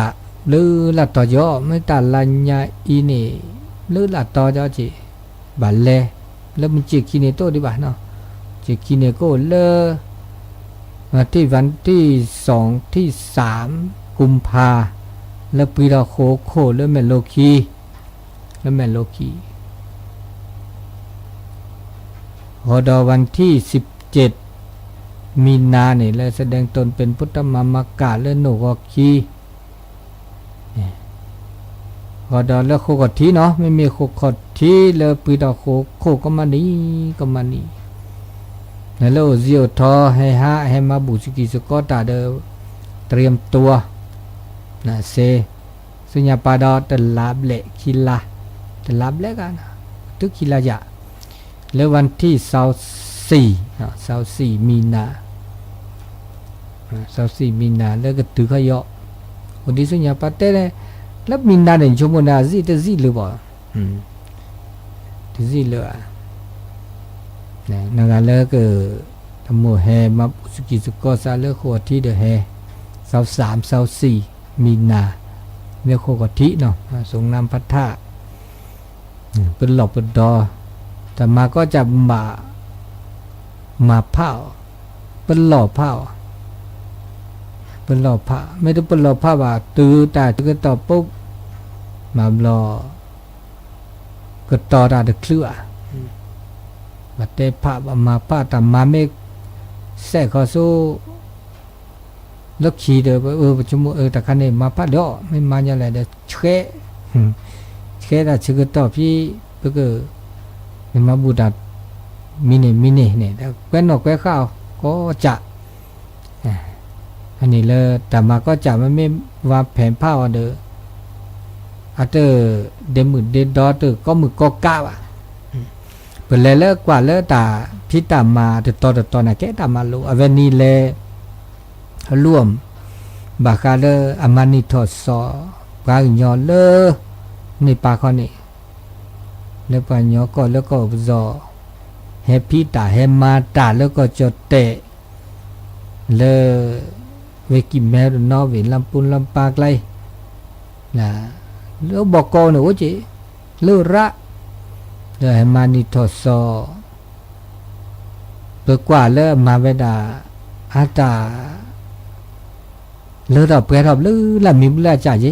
หรือละต่อยอไม่ตาลัญญาอีนี่หรือละต่อยอจีบัลเลแล้วมันจีกินโตดีบ้าเนาะจีกินก็เลที่วันที่2ที่3กุมภาแล้วปีละโคแล้วแม่โลคีพอดอวันที่17มีนาเนี่ยแล้วแสดงตนเป็นพุทธมามกะและโนกคีพอดอแล้วโคกทีเนาะไม่มีโคกทีแล้วปีละโคก็มานี่แล้วเจียวทอให้มาบุสกิสกอตาเดเตรียมตัวนะเซสุญญาปาดอตลาบเละคิลาตลาบเละกันทุกคิลายะแล้ววันที่24มีนาแล้วก็ตือขยอวันที่สุญญาปาเต้แล้วมีนาเนี่ยชมนาซีหรือเปล่าซีเลยนั่นก็เลยก็ทำโมเฮมาสกิสกอซาเลโคที่เดเฮ23-24มีนาเรียกโคกทิเนาะส่งนำพัทธะเป็นหลอกเป็นดอแต่มาก็จะมาเผาเป็นหล่อเผาไม่ได้เป็นหล่อเผาว่าตื้อแต่ตื้อต่อปุ๊บมาหล่อก็ต่อได้เดือดเคลือบัดเตพะมาพะตามมาเมกแซ่ขอสู้ลักขีเด้อประชุมตะคันนี่มาพะเด้อไม่มาอย่างไรเด้อเชได้ชื่อต่อพี่เพื่อก็มาบูดามินิเนี่ยแต่แกวนอกแกวข้าวก็จะอันนี้เลยแต่มาก็จะไม่ว่าแผนผ้าเด้ออาเตอเดมือเดดอเตอก็มือก็ก้าวเป็นเลยกว่าเลยตาพิตามาต่อนะแกตามาลูอเวนีเลยร่วมบาคาเลอามานิทอสปาญอเลนี่ปาข้อนี้แล้วปาญอก็แล้วก็จอเฮพิตาเฮมาตาแล้วก็จดเตะเลเวกิเมรนอวิลำปุนลำปากไลนะแล้วบอกกอหนูจีเลือระเดี๋ยวมานิทอสเปิดกว่าเลิกมาเวดาอาตาเลือดเปรอบเลือละมีบุลาจ่าจี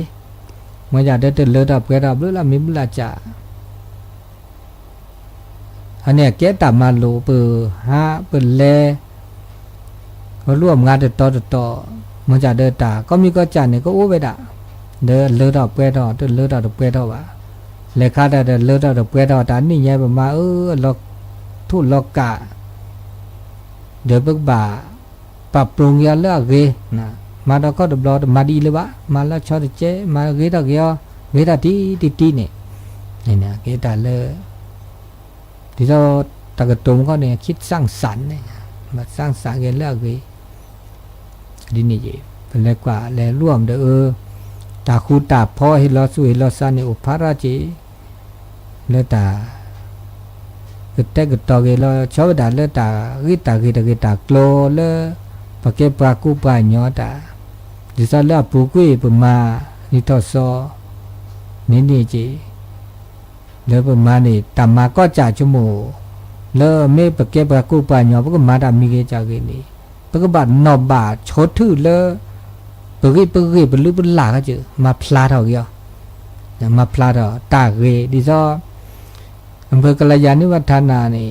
เมื่อจะได้เลือดเปรอบเลือละมีบุลาจ่าอันเนี้ยแกตามมาโลเปิดเปิดเล่เขาร่วมงานต่อเมื่อจะเดินตาก็มีก็จ่าเนี่ยก็อู้เวดาเดินเลือดเปรอบเลือดเปรอบว่าเลขาได้เลือดเปรอบตานี่ไงประมาล็อกทุ่นล็อกกะเดี๋ยวเบิกบ่าปรับปรุงยาเลือกเกนะมาดก็ดับรอมาดีเลยวะมาแล้วชอตเจมาเกตากยอเกตาตีเนี่ยนี่นะเกตาเลยที่เราตะกตุ่มก็เนี่ยคิดสร้างสรรค์เนี่ยมาสร้างสรรค์กันเลือกเกดีนี่เจเป็นเล็กกว่าแล้วร่วมเด้อตาคูตาพ่อให้เราสู้ให้เราสร้างในอุปาราจีแล้วตาก็แต่ก็ต่อเกเราชอบด่าแล้วตากิตาโกลเลยปากเก็บปากกูปายญอตาดิซาลาปูกุยปมานิทอซอนี่จีแล้วปมานี่ตามาก็จ่าชั่วโมงแล้วไม่ปากเก็บปากกูปายญอปก็มาดามีเกจากนี่ปก็บาดนอบาชดถือเลยปกเป็นลือเป็นหลาก็เจอมาพลาดเอาเกี่ยวมาพลาดเอาตาเกดิซออำเภอกัลยาณิวัฒนานี่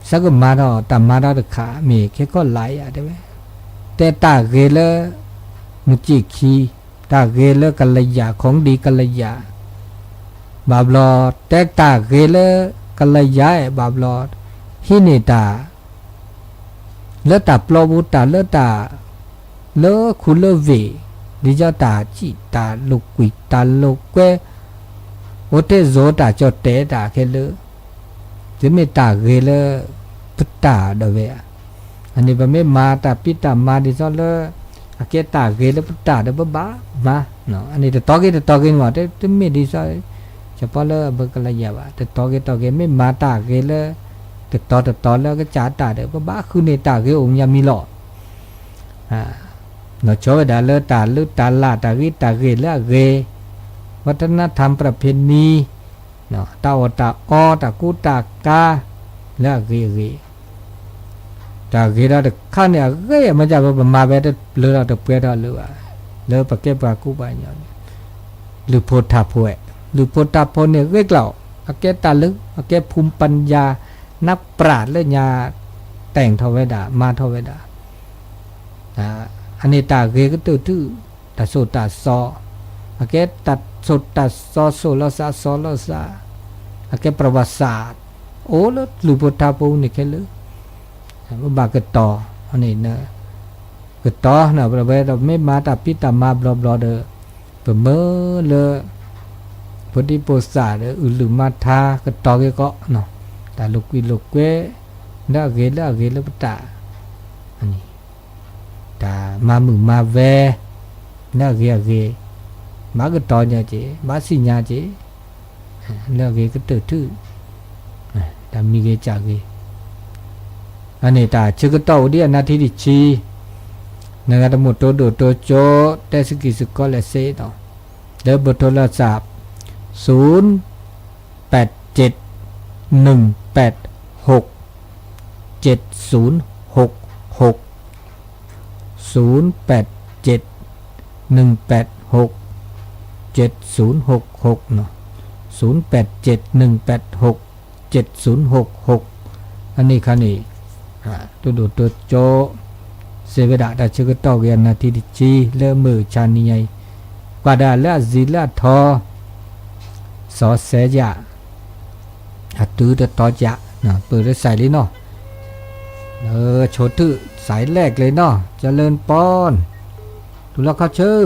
สักมาดอตามาดอขามีแค่ก็หลายได้ไหมแต่ตาเกลมุจิคีตาเกลกัลยาของดีกัลยาบาบลอแต่ตาเกลกัลยาบาบลอฮินิตาเลตาปลอบุตาเลตาเลคุเลเวดิจาตาจิตาลุกวิตาลุกเกโอเทโซตาจอเตตาเคเลจะไม่ตาเกลพุตตาเดเวอันนี้บ่ไม่มาตาปิตามาดิซอเลอาเกตาเกลพุตตาเดบบ้ามาเนาะอันนี้ตะตอเกว่าแต่ไม่ดิซอ เฉพาะเลยเบอร์กระยาว่าแต่ต่อเกไม่มาตาเกเลยแต่ต่อแล้วก็จ่าตาเด้อบ้าคือในตาเกองยามีหลอดเนาะโชว์ดาเลตาลึตาลาตาวิตาเกละเกวัฒนธรรมประเพณีเนาะตาอตาอตากูตากาละเกตาเกละข้างเนี่ยเกมันจะมาเวทเลือดเปรี้ยวหรือว่าเลือดปะเก็บปะกูไปเนี่ยหรือโพธาโพเอหรือโพธาโพเนี่ยเกล่าอาเกตาลึกอาเกภูมิปัญญานักปราชญ์และญาแต่งทวดามาทวดาอันนี้ตาเกก็ตื้อตาโซตาซออาเกตัดโซตาซอโซลาซาอาเกประวัติศาสตร์โอ้แล้วหรือโพธาโพนี่แค่ลึกมันบากต่ออันนี้เนอะก็ต่อนะประเวทเราไม่มาตาพิตามาบลอบลอเดอเปิดเมื่อเลยพอดีโพสาเดอหรือมาทาก็ต่อก็เนาะแต่ลูกวิลูกเวน่าเกลปตาอันนี้แต่มามือมาเวน่าเกมาก็ต่อเนี่ยเจมาสิญาเจน่าเกก็ตื้อแต่มีเกจากเกอันนี้ตาชื่อก็ต่อเดียนาทีดิชีนะครับทั้งหมดตัวโจแต่สกิสก็เลเซต่อเดบโทรศัพท์0871867066เนาะ0871867066อันนี้คันนี้ตัวโจเสวดาดาชกตอกยันนาทีดิจีเลมือชานีไยปาดาละจิละทอสอเสยะหัดตื้อต่อจะนะเปิดได้ใส่เลยเนาะโชตื้อสายแรกเลยเนาะเจริญปอนดูแล้วเขาชื่อ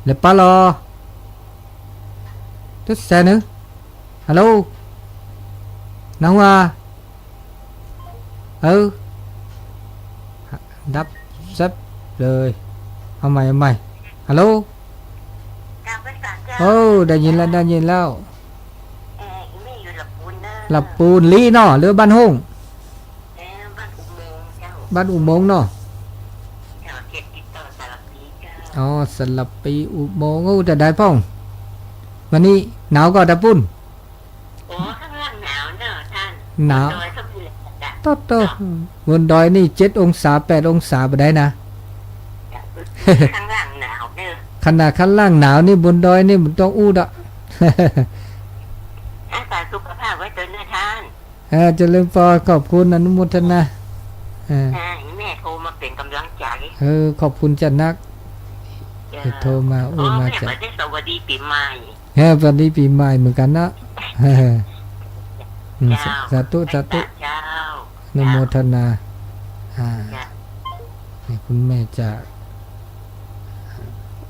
เลปาลอตึ๊ดแซนึฮัลโหลน้องว่าดับซับเลยเอาใหม่ฮัลโหลโอ้ได้ยินแล้วไม่อยู่หลับปูนลีเนาะหรือบ้านห้องบ้านอุโมงค์เนาะอ๋อสลับปีอุโมงค์จะได้พ่องวันนี้หนาวก็ตะปุ่นโอ้ข้างล่างหนาวเนอะท่านหนาวโตบนดอยนี่7 องศา8 องศาไปได้นะข้างล่างหนาวเนอะขนาดข้างล่างหนาวนี่บนดอยนี่มันต้องอู้ดะรักษาสุขภาพไว้ตัวเนื้อท่านเจริญพรขอบคุณอนุโมทนาแม่โทรมาเป็นกำลังใจขอบคุณจันนักโทรมามาจากแม่สวัสดีปีใหม่สวัสดีปีใหม่เหมือนกันนะสาธุอนุโมทนาคุณแม่จาก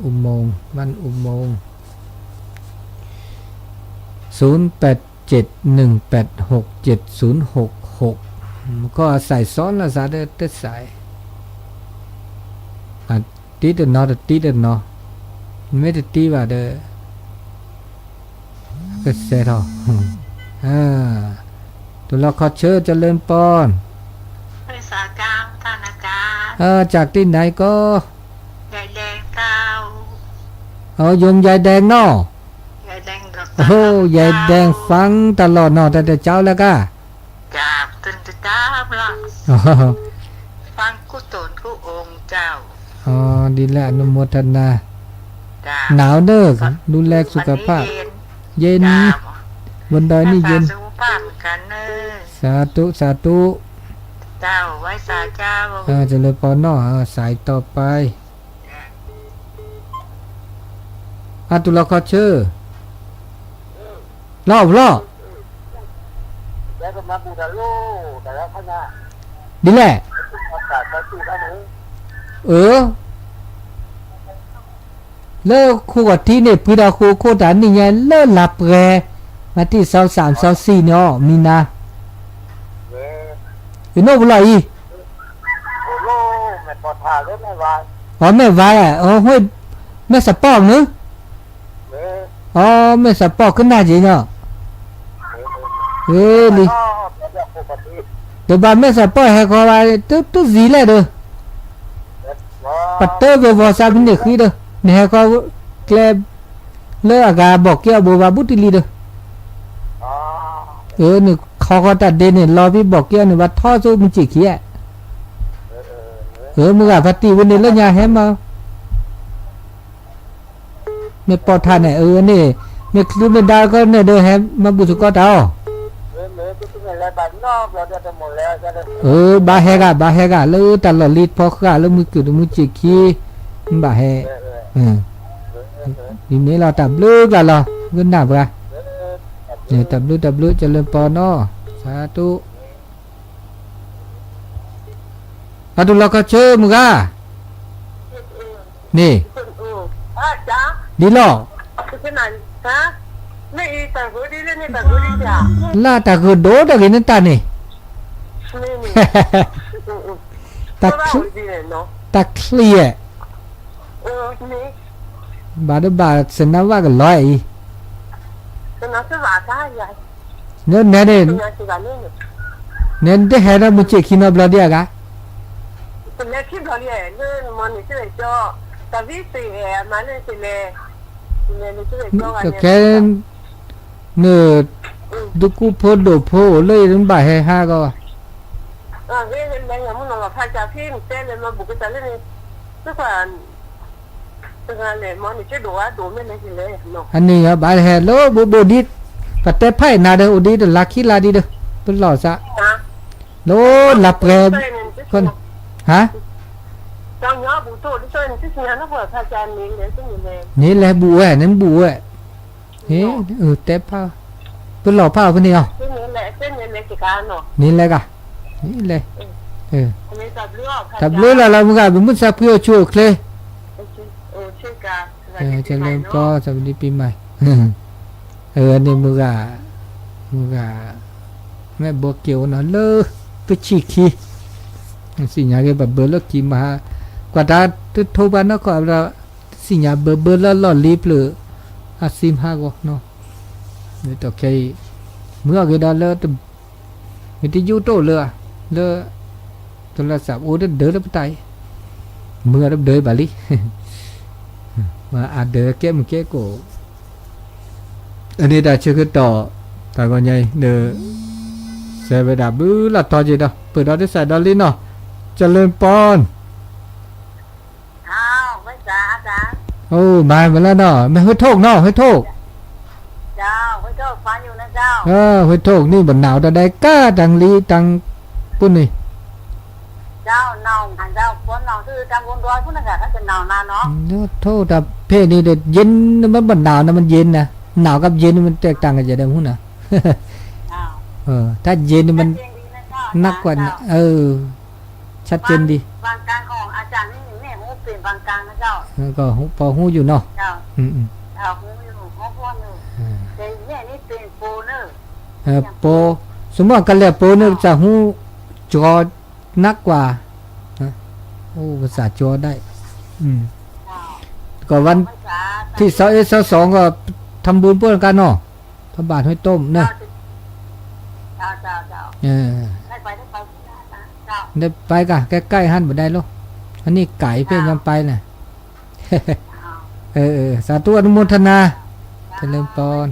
อุโมงค์บ้านอุโมงค์0871867066ก็ใส่ซ้อนละซะเด้อใส่ตีเด้อเนาะไม่ได้ตีว่าเด้อก็เสร็จแล้วตัวเราขอเชิญเจริญปอนภาษาเจ้าท่านอาจารย์จากที่ไหนก็ยายแดงเจ้าโยมยายแดงเนาะยายแดงยายแดงฟังตลอดเนาะแต่เจ้าแล้วก็จากตื่นเจ้าละฟังกุศลกุองค์เจ้าดีแล้วอนุโมทนาหนาวเด้อดูแลสุขภาพเย็นบนดอยนี่เย็นสาธุเจ้าไว้สาเจ้าเจริญพรเนาะสายต่อไปตุลาคอเชอร์ล่อดีแหละเลิกคู่กับที่เนี่ยพี่ดาคู่โคตรนี่ไงเลิกหลับแกมาที่23 24เนาะมีนาโน่บุหรี่ไม่ปลอดภัยเลยไม่ไหวไม่ไหวห้วยแม่สะป้องเนอะ อ๋อไม่สปอขึ้นหน้าจีเนาะเอ้ยนี่ ก็เรื่องปกติ เดี๋ยวบ้านไม่สปอให้เขาว่าตุ๊จีเลยเด้อ ว่า ปัตเตอร์เวอร์ซาบินเด็กนี่เด้อเนี่ยให้เขาแกลเลิกอากาบอกเกี่ยวบัวบุตรลีเด้อ อ๋อ นี่เขาตัดเดนเนี่ยรอพี่บอกเกี่ยวเนี่ยว่าท่อสู้มันจีขี้อ่ะมึงอ่ะพัตติวันนี้แล้วยาแฮมมาไม่ปอดทานเนี่ยนี่ไม่คลืนไม่ได้ก็เนี่ยเด้อแฮมมาบุษก็เท่า ก็คืออะไรบ้านนอกเราจะหมดแล้วจะได้ บาเฮกะแล้วตลอดลิดพอกะแล้วมือกุดมือจีขี้บาเฮทีนี้เราตับลึกละเราเงินหนักละเนี่ยตับลึกเจริญปอนอสาธุอาตุเราก็เชื่อมึงอ่ะนี่ จ้า ดีหรอ คือนั่นฮะไม่อีแต่กูดีเลยนี่แต่กูดีจ้า ลาตาคือโดดกินนั่นตานี่ นี่นี่ ตา ก็ว่าดีเลยเนาะ ตาเคลีย นี่ บาดบาสนาว่ากันลอย ก็น่าจะว่าได้ยัย เนี่ยเนี่ย เป็นยังไงกันเนี่ย เนี่ยเด็กเรามุจขินอบลาเดียกะ เป็นแม่คิดเขาเนี่ยเนี่ยมันนี่ช่วยจ่อแต่วิสิเอ๋มันนี่สิเลยเนี่ยนี่ช่วยจ่อกัน ก็ เนี่ย แค่เนี่ยดูกูโพดโดโพเลยถึงบ่ายให้ห้าก็ เฮ้ยเป็นแม่ยังมึงนอนกับพระจ่าพี่มึงเต้นเลยมาบุกกันเลยนี่ทุกคนทุกคนเลยมันนี่ช่วยดูว่าดูไม่ได้สิเลยเนาะ อันนี้บ่ายให้โลโบดิปัตเตไพ่นาเดอุดิเดลักขิลาดีเดเป็นหล่อซะ นะ โลหลับแกคนฮะ trong nhỏ bù tô đi chơi cái gì nó vừa thay cha mình để cái gì này นี่แหละบัวนั่นบัวเฮ้เตะผ้าเป็นหล่อผ้าเป็นนี่อ่ะ cái này chỉ cá nó นี่แหละกะนี่แหละnày tập lúa ทับเลยละเรามึงอ่ะเป็นมุสาเพื่อช่วยเคล chơi cá จะเริ่มก็สวัสดีปีใหม่นี่มึงอ่ะแม่บัวเกี่ยวนะเลิกไปฉีกขี้สิญญาเก็บเบอร์เลิกกี่มากว่าตาโทรบ้านนะก็เราสิญญาเบอร์แล้วหล่อรีบเลยซิมห้าก็เนาะนี่ต่อแค่เมื่อกี้ได้เลยมีที่ยูโต้เลยโทรศัพท์โอ้เดินไปไตเมื่อเดินบาลีมาเดินเก็บมันเก็บกูอันนี้ได้ชื่อต่อแต่ก่อนไงเดินเสียไปดับบื้อหลัดต่อจีดอกเปิดดอกที่ใส่ดอลลินเนาะเจริญปอน không mấy cá cá โอ้มาแล้วเนาะไม่ให้โทษเนาะให้โทษ chào mấy cái phá nhiều nữa chào ให้โทษนี่บนหนาวแต่ได้ก้าดังลีดังปุ่นนี่ chào nào thành chào con nào thứ trong con đói cũng là cả cái nào na nó โทษแต่เพศนี่เด็ดเย็นมันบนหนาวนะมันเย็นนะหนาวกับเย็นมันแตกต่างกันจะได้หุ้นนะ ถ้าเย็นมันนักกว่าชัดเจนดี บางการของอาจารย์นี่แม่หูเปลี่ยนบางการนะเจ้า ก็พอหู้อยู่เนาะ เจ้า อืม เจ้าหูอยู่หูพ่ออยู่แต่แม่นี่เป็นโปเนอร์ โปสมมติกันแล้วโปเนี่ยจะหู้จอนักกว่าโอ้ภาษาจอได้ก็วันที่21 22ก็ทำบุญเพื่อนกันเนาะพระบาทห้วยต้มเนาะ เจ้าได้ไปเจ้า ได้ไปกะใกล้ๆหันบ่ได้หรอกอันนี้ไก่เพ่งกันไปน่ะ สาธุอนุโมทนาเจริญพร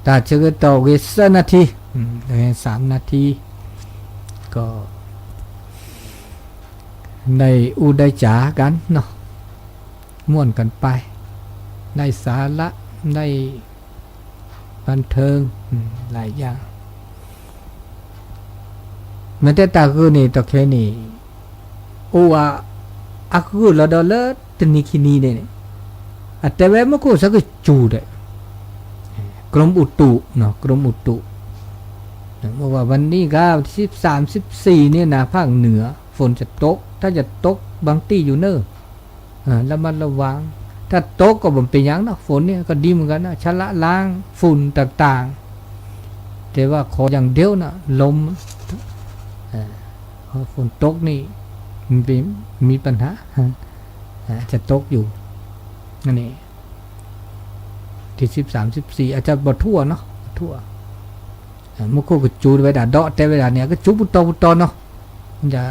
ตัดเชือกต่อเวสนาที3 นาทีก็ในอุได้จ๋ากันเนาะม่วนกันไปในสาระในบันเทิงหลายอย่างมันแต่ตาคือนี่ตอแค่นี่โอ้อาคือละดอลตนิคินีเนี่ยแต่เวมก็สักจูดกรมอุตุเนาะกรมอุตุบอกว่าวันนี้ก็13-14เนี่ยนะภาคเหนือฝนจะตกถ้าจะตกบางที่อยู่เนอะแล้วมันระวังถ้าตกก็บ่เป็นหยังนะฝนเนี่ยก็ดีเหมือนกันนะชะละล้างฝุ่นต่างๆแต่ว่าขออย่างเดียวนะลมฝนตกนี่มีปัญหา จะตกอยู่นั่นนี่ที่13 14อาจจะบ่ทั่วเนาะทั่วเมื่อก็จูไว้ด่าเดาะแต่เวลาเนี่ยก็จูปุตตเนาะมันจะ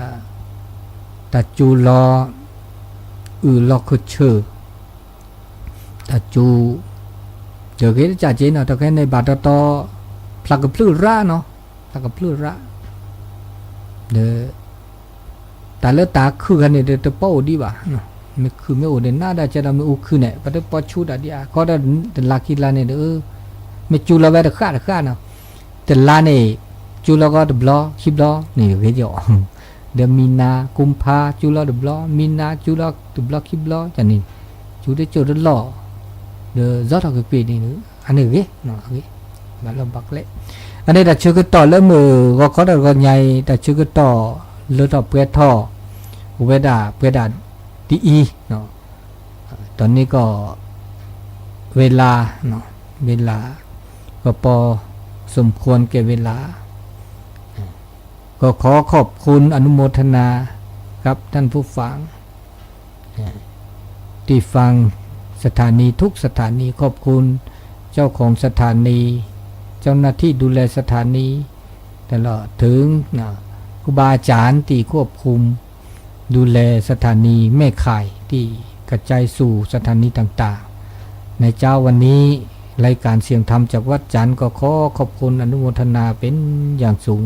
แต่จูรอรอคือเชื่อแต่จูเดี๋ยวก็จะเจนเนาะแต่แค่ในบาตตอพลักกับพลื้อระเนาะพลักกับพลื้อระเด้อแต่แล้วตาคือกันเนี่ยเดี๋ยวจะเป้าดีว่ะเนาะไม่คือไม่โอเดนหน้าได้จะทำไม่โอคือเนี่ยก็ได้พอชูดาดีอ่ะก็ได้ลักกิลาเนี่ยเด้อไม่จูเราไว้เด้อข้าเนาะแต่ลาเนี่ยจูเราก็เดบล้อคลิปล้อนี่เว้ยเดี๋ยวเดือนมีนากุมภาจูเราเดบล้อมีนาจูเราเดบล้อคลิปล้อจันนี่จูได้จูได้ล้อเดี๋ยวรอดเอาไปปีนี่นึอันนี้เว้ยเนาะเว้ยมาลำบักเละอันนี้แต่ชื่อก็ต่อเริ่มมือก็เขาแต่ก็ใหญ่แต่ชื่อก็ต่อเลือดต่อเปลือยท่อเวดาดีเนาะตอนนี้ก็เวลาเนาะเวลาก็พอสมควรแก่เวลาก็ขอขอบคุณอนุโมทนาครับท่านผู้ฟังที่ฟังสถานีทุกสถานีขอบคุณเจ้าของสถานีเจ้าหน้าที่ดูแลสถานีตลอดถึงครูบาอาจารย์ที่ควบคุมดูแลสถานีแม่ข่ายที่กระจายสู่สถานีต่างๆในเจ้าวันนี้รายการเสียงธรรมจากวัดจันทร์ก็ขอขอบคุณอนุโมทนาเป็นอย่างสูง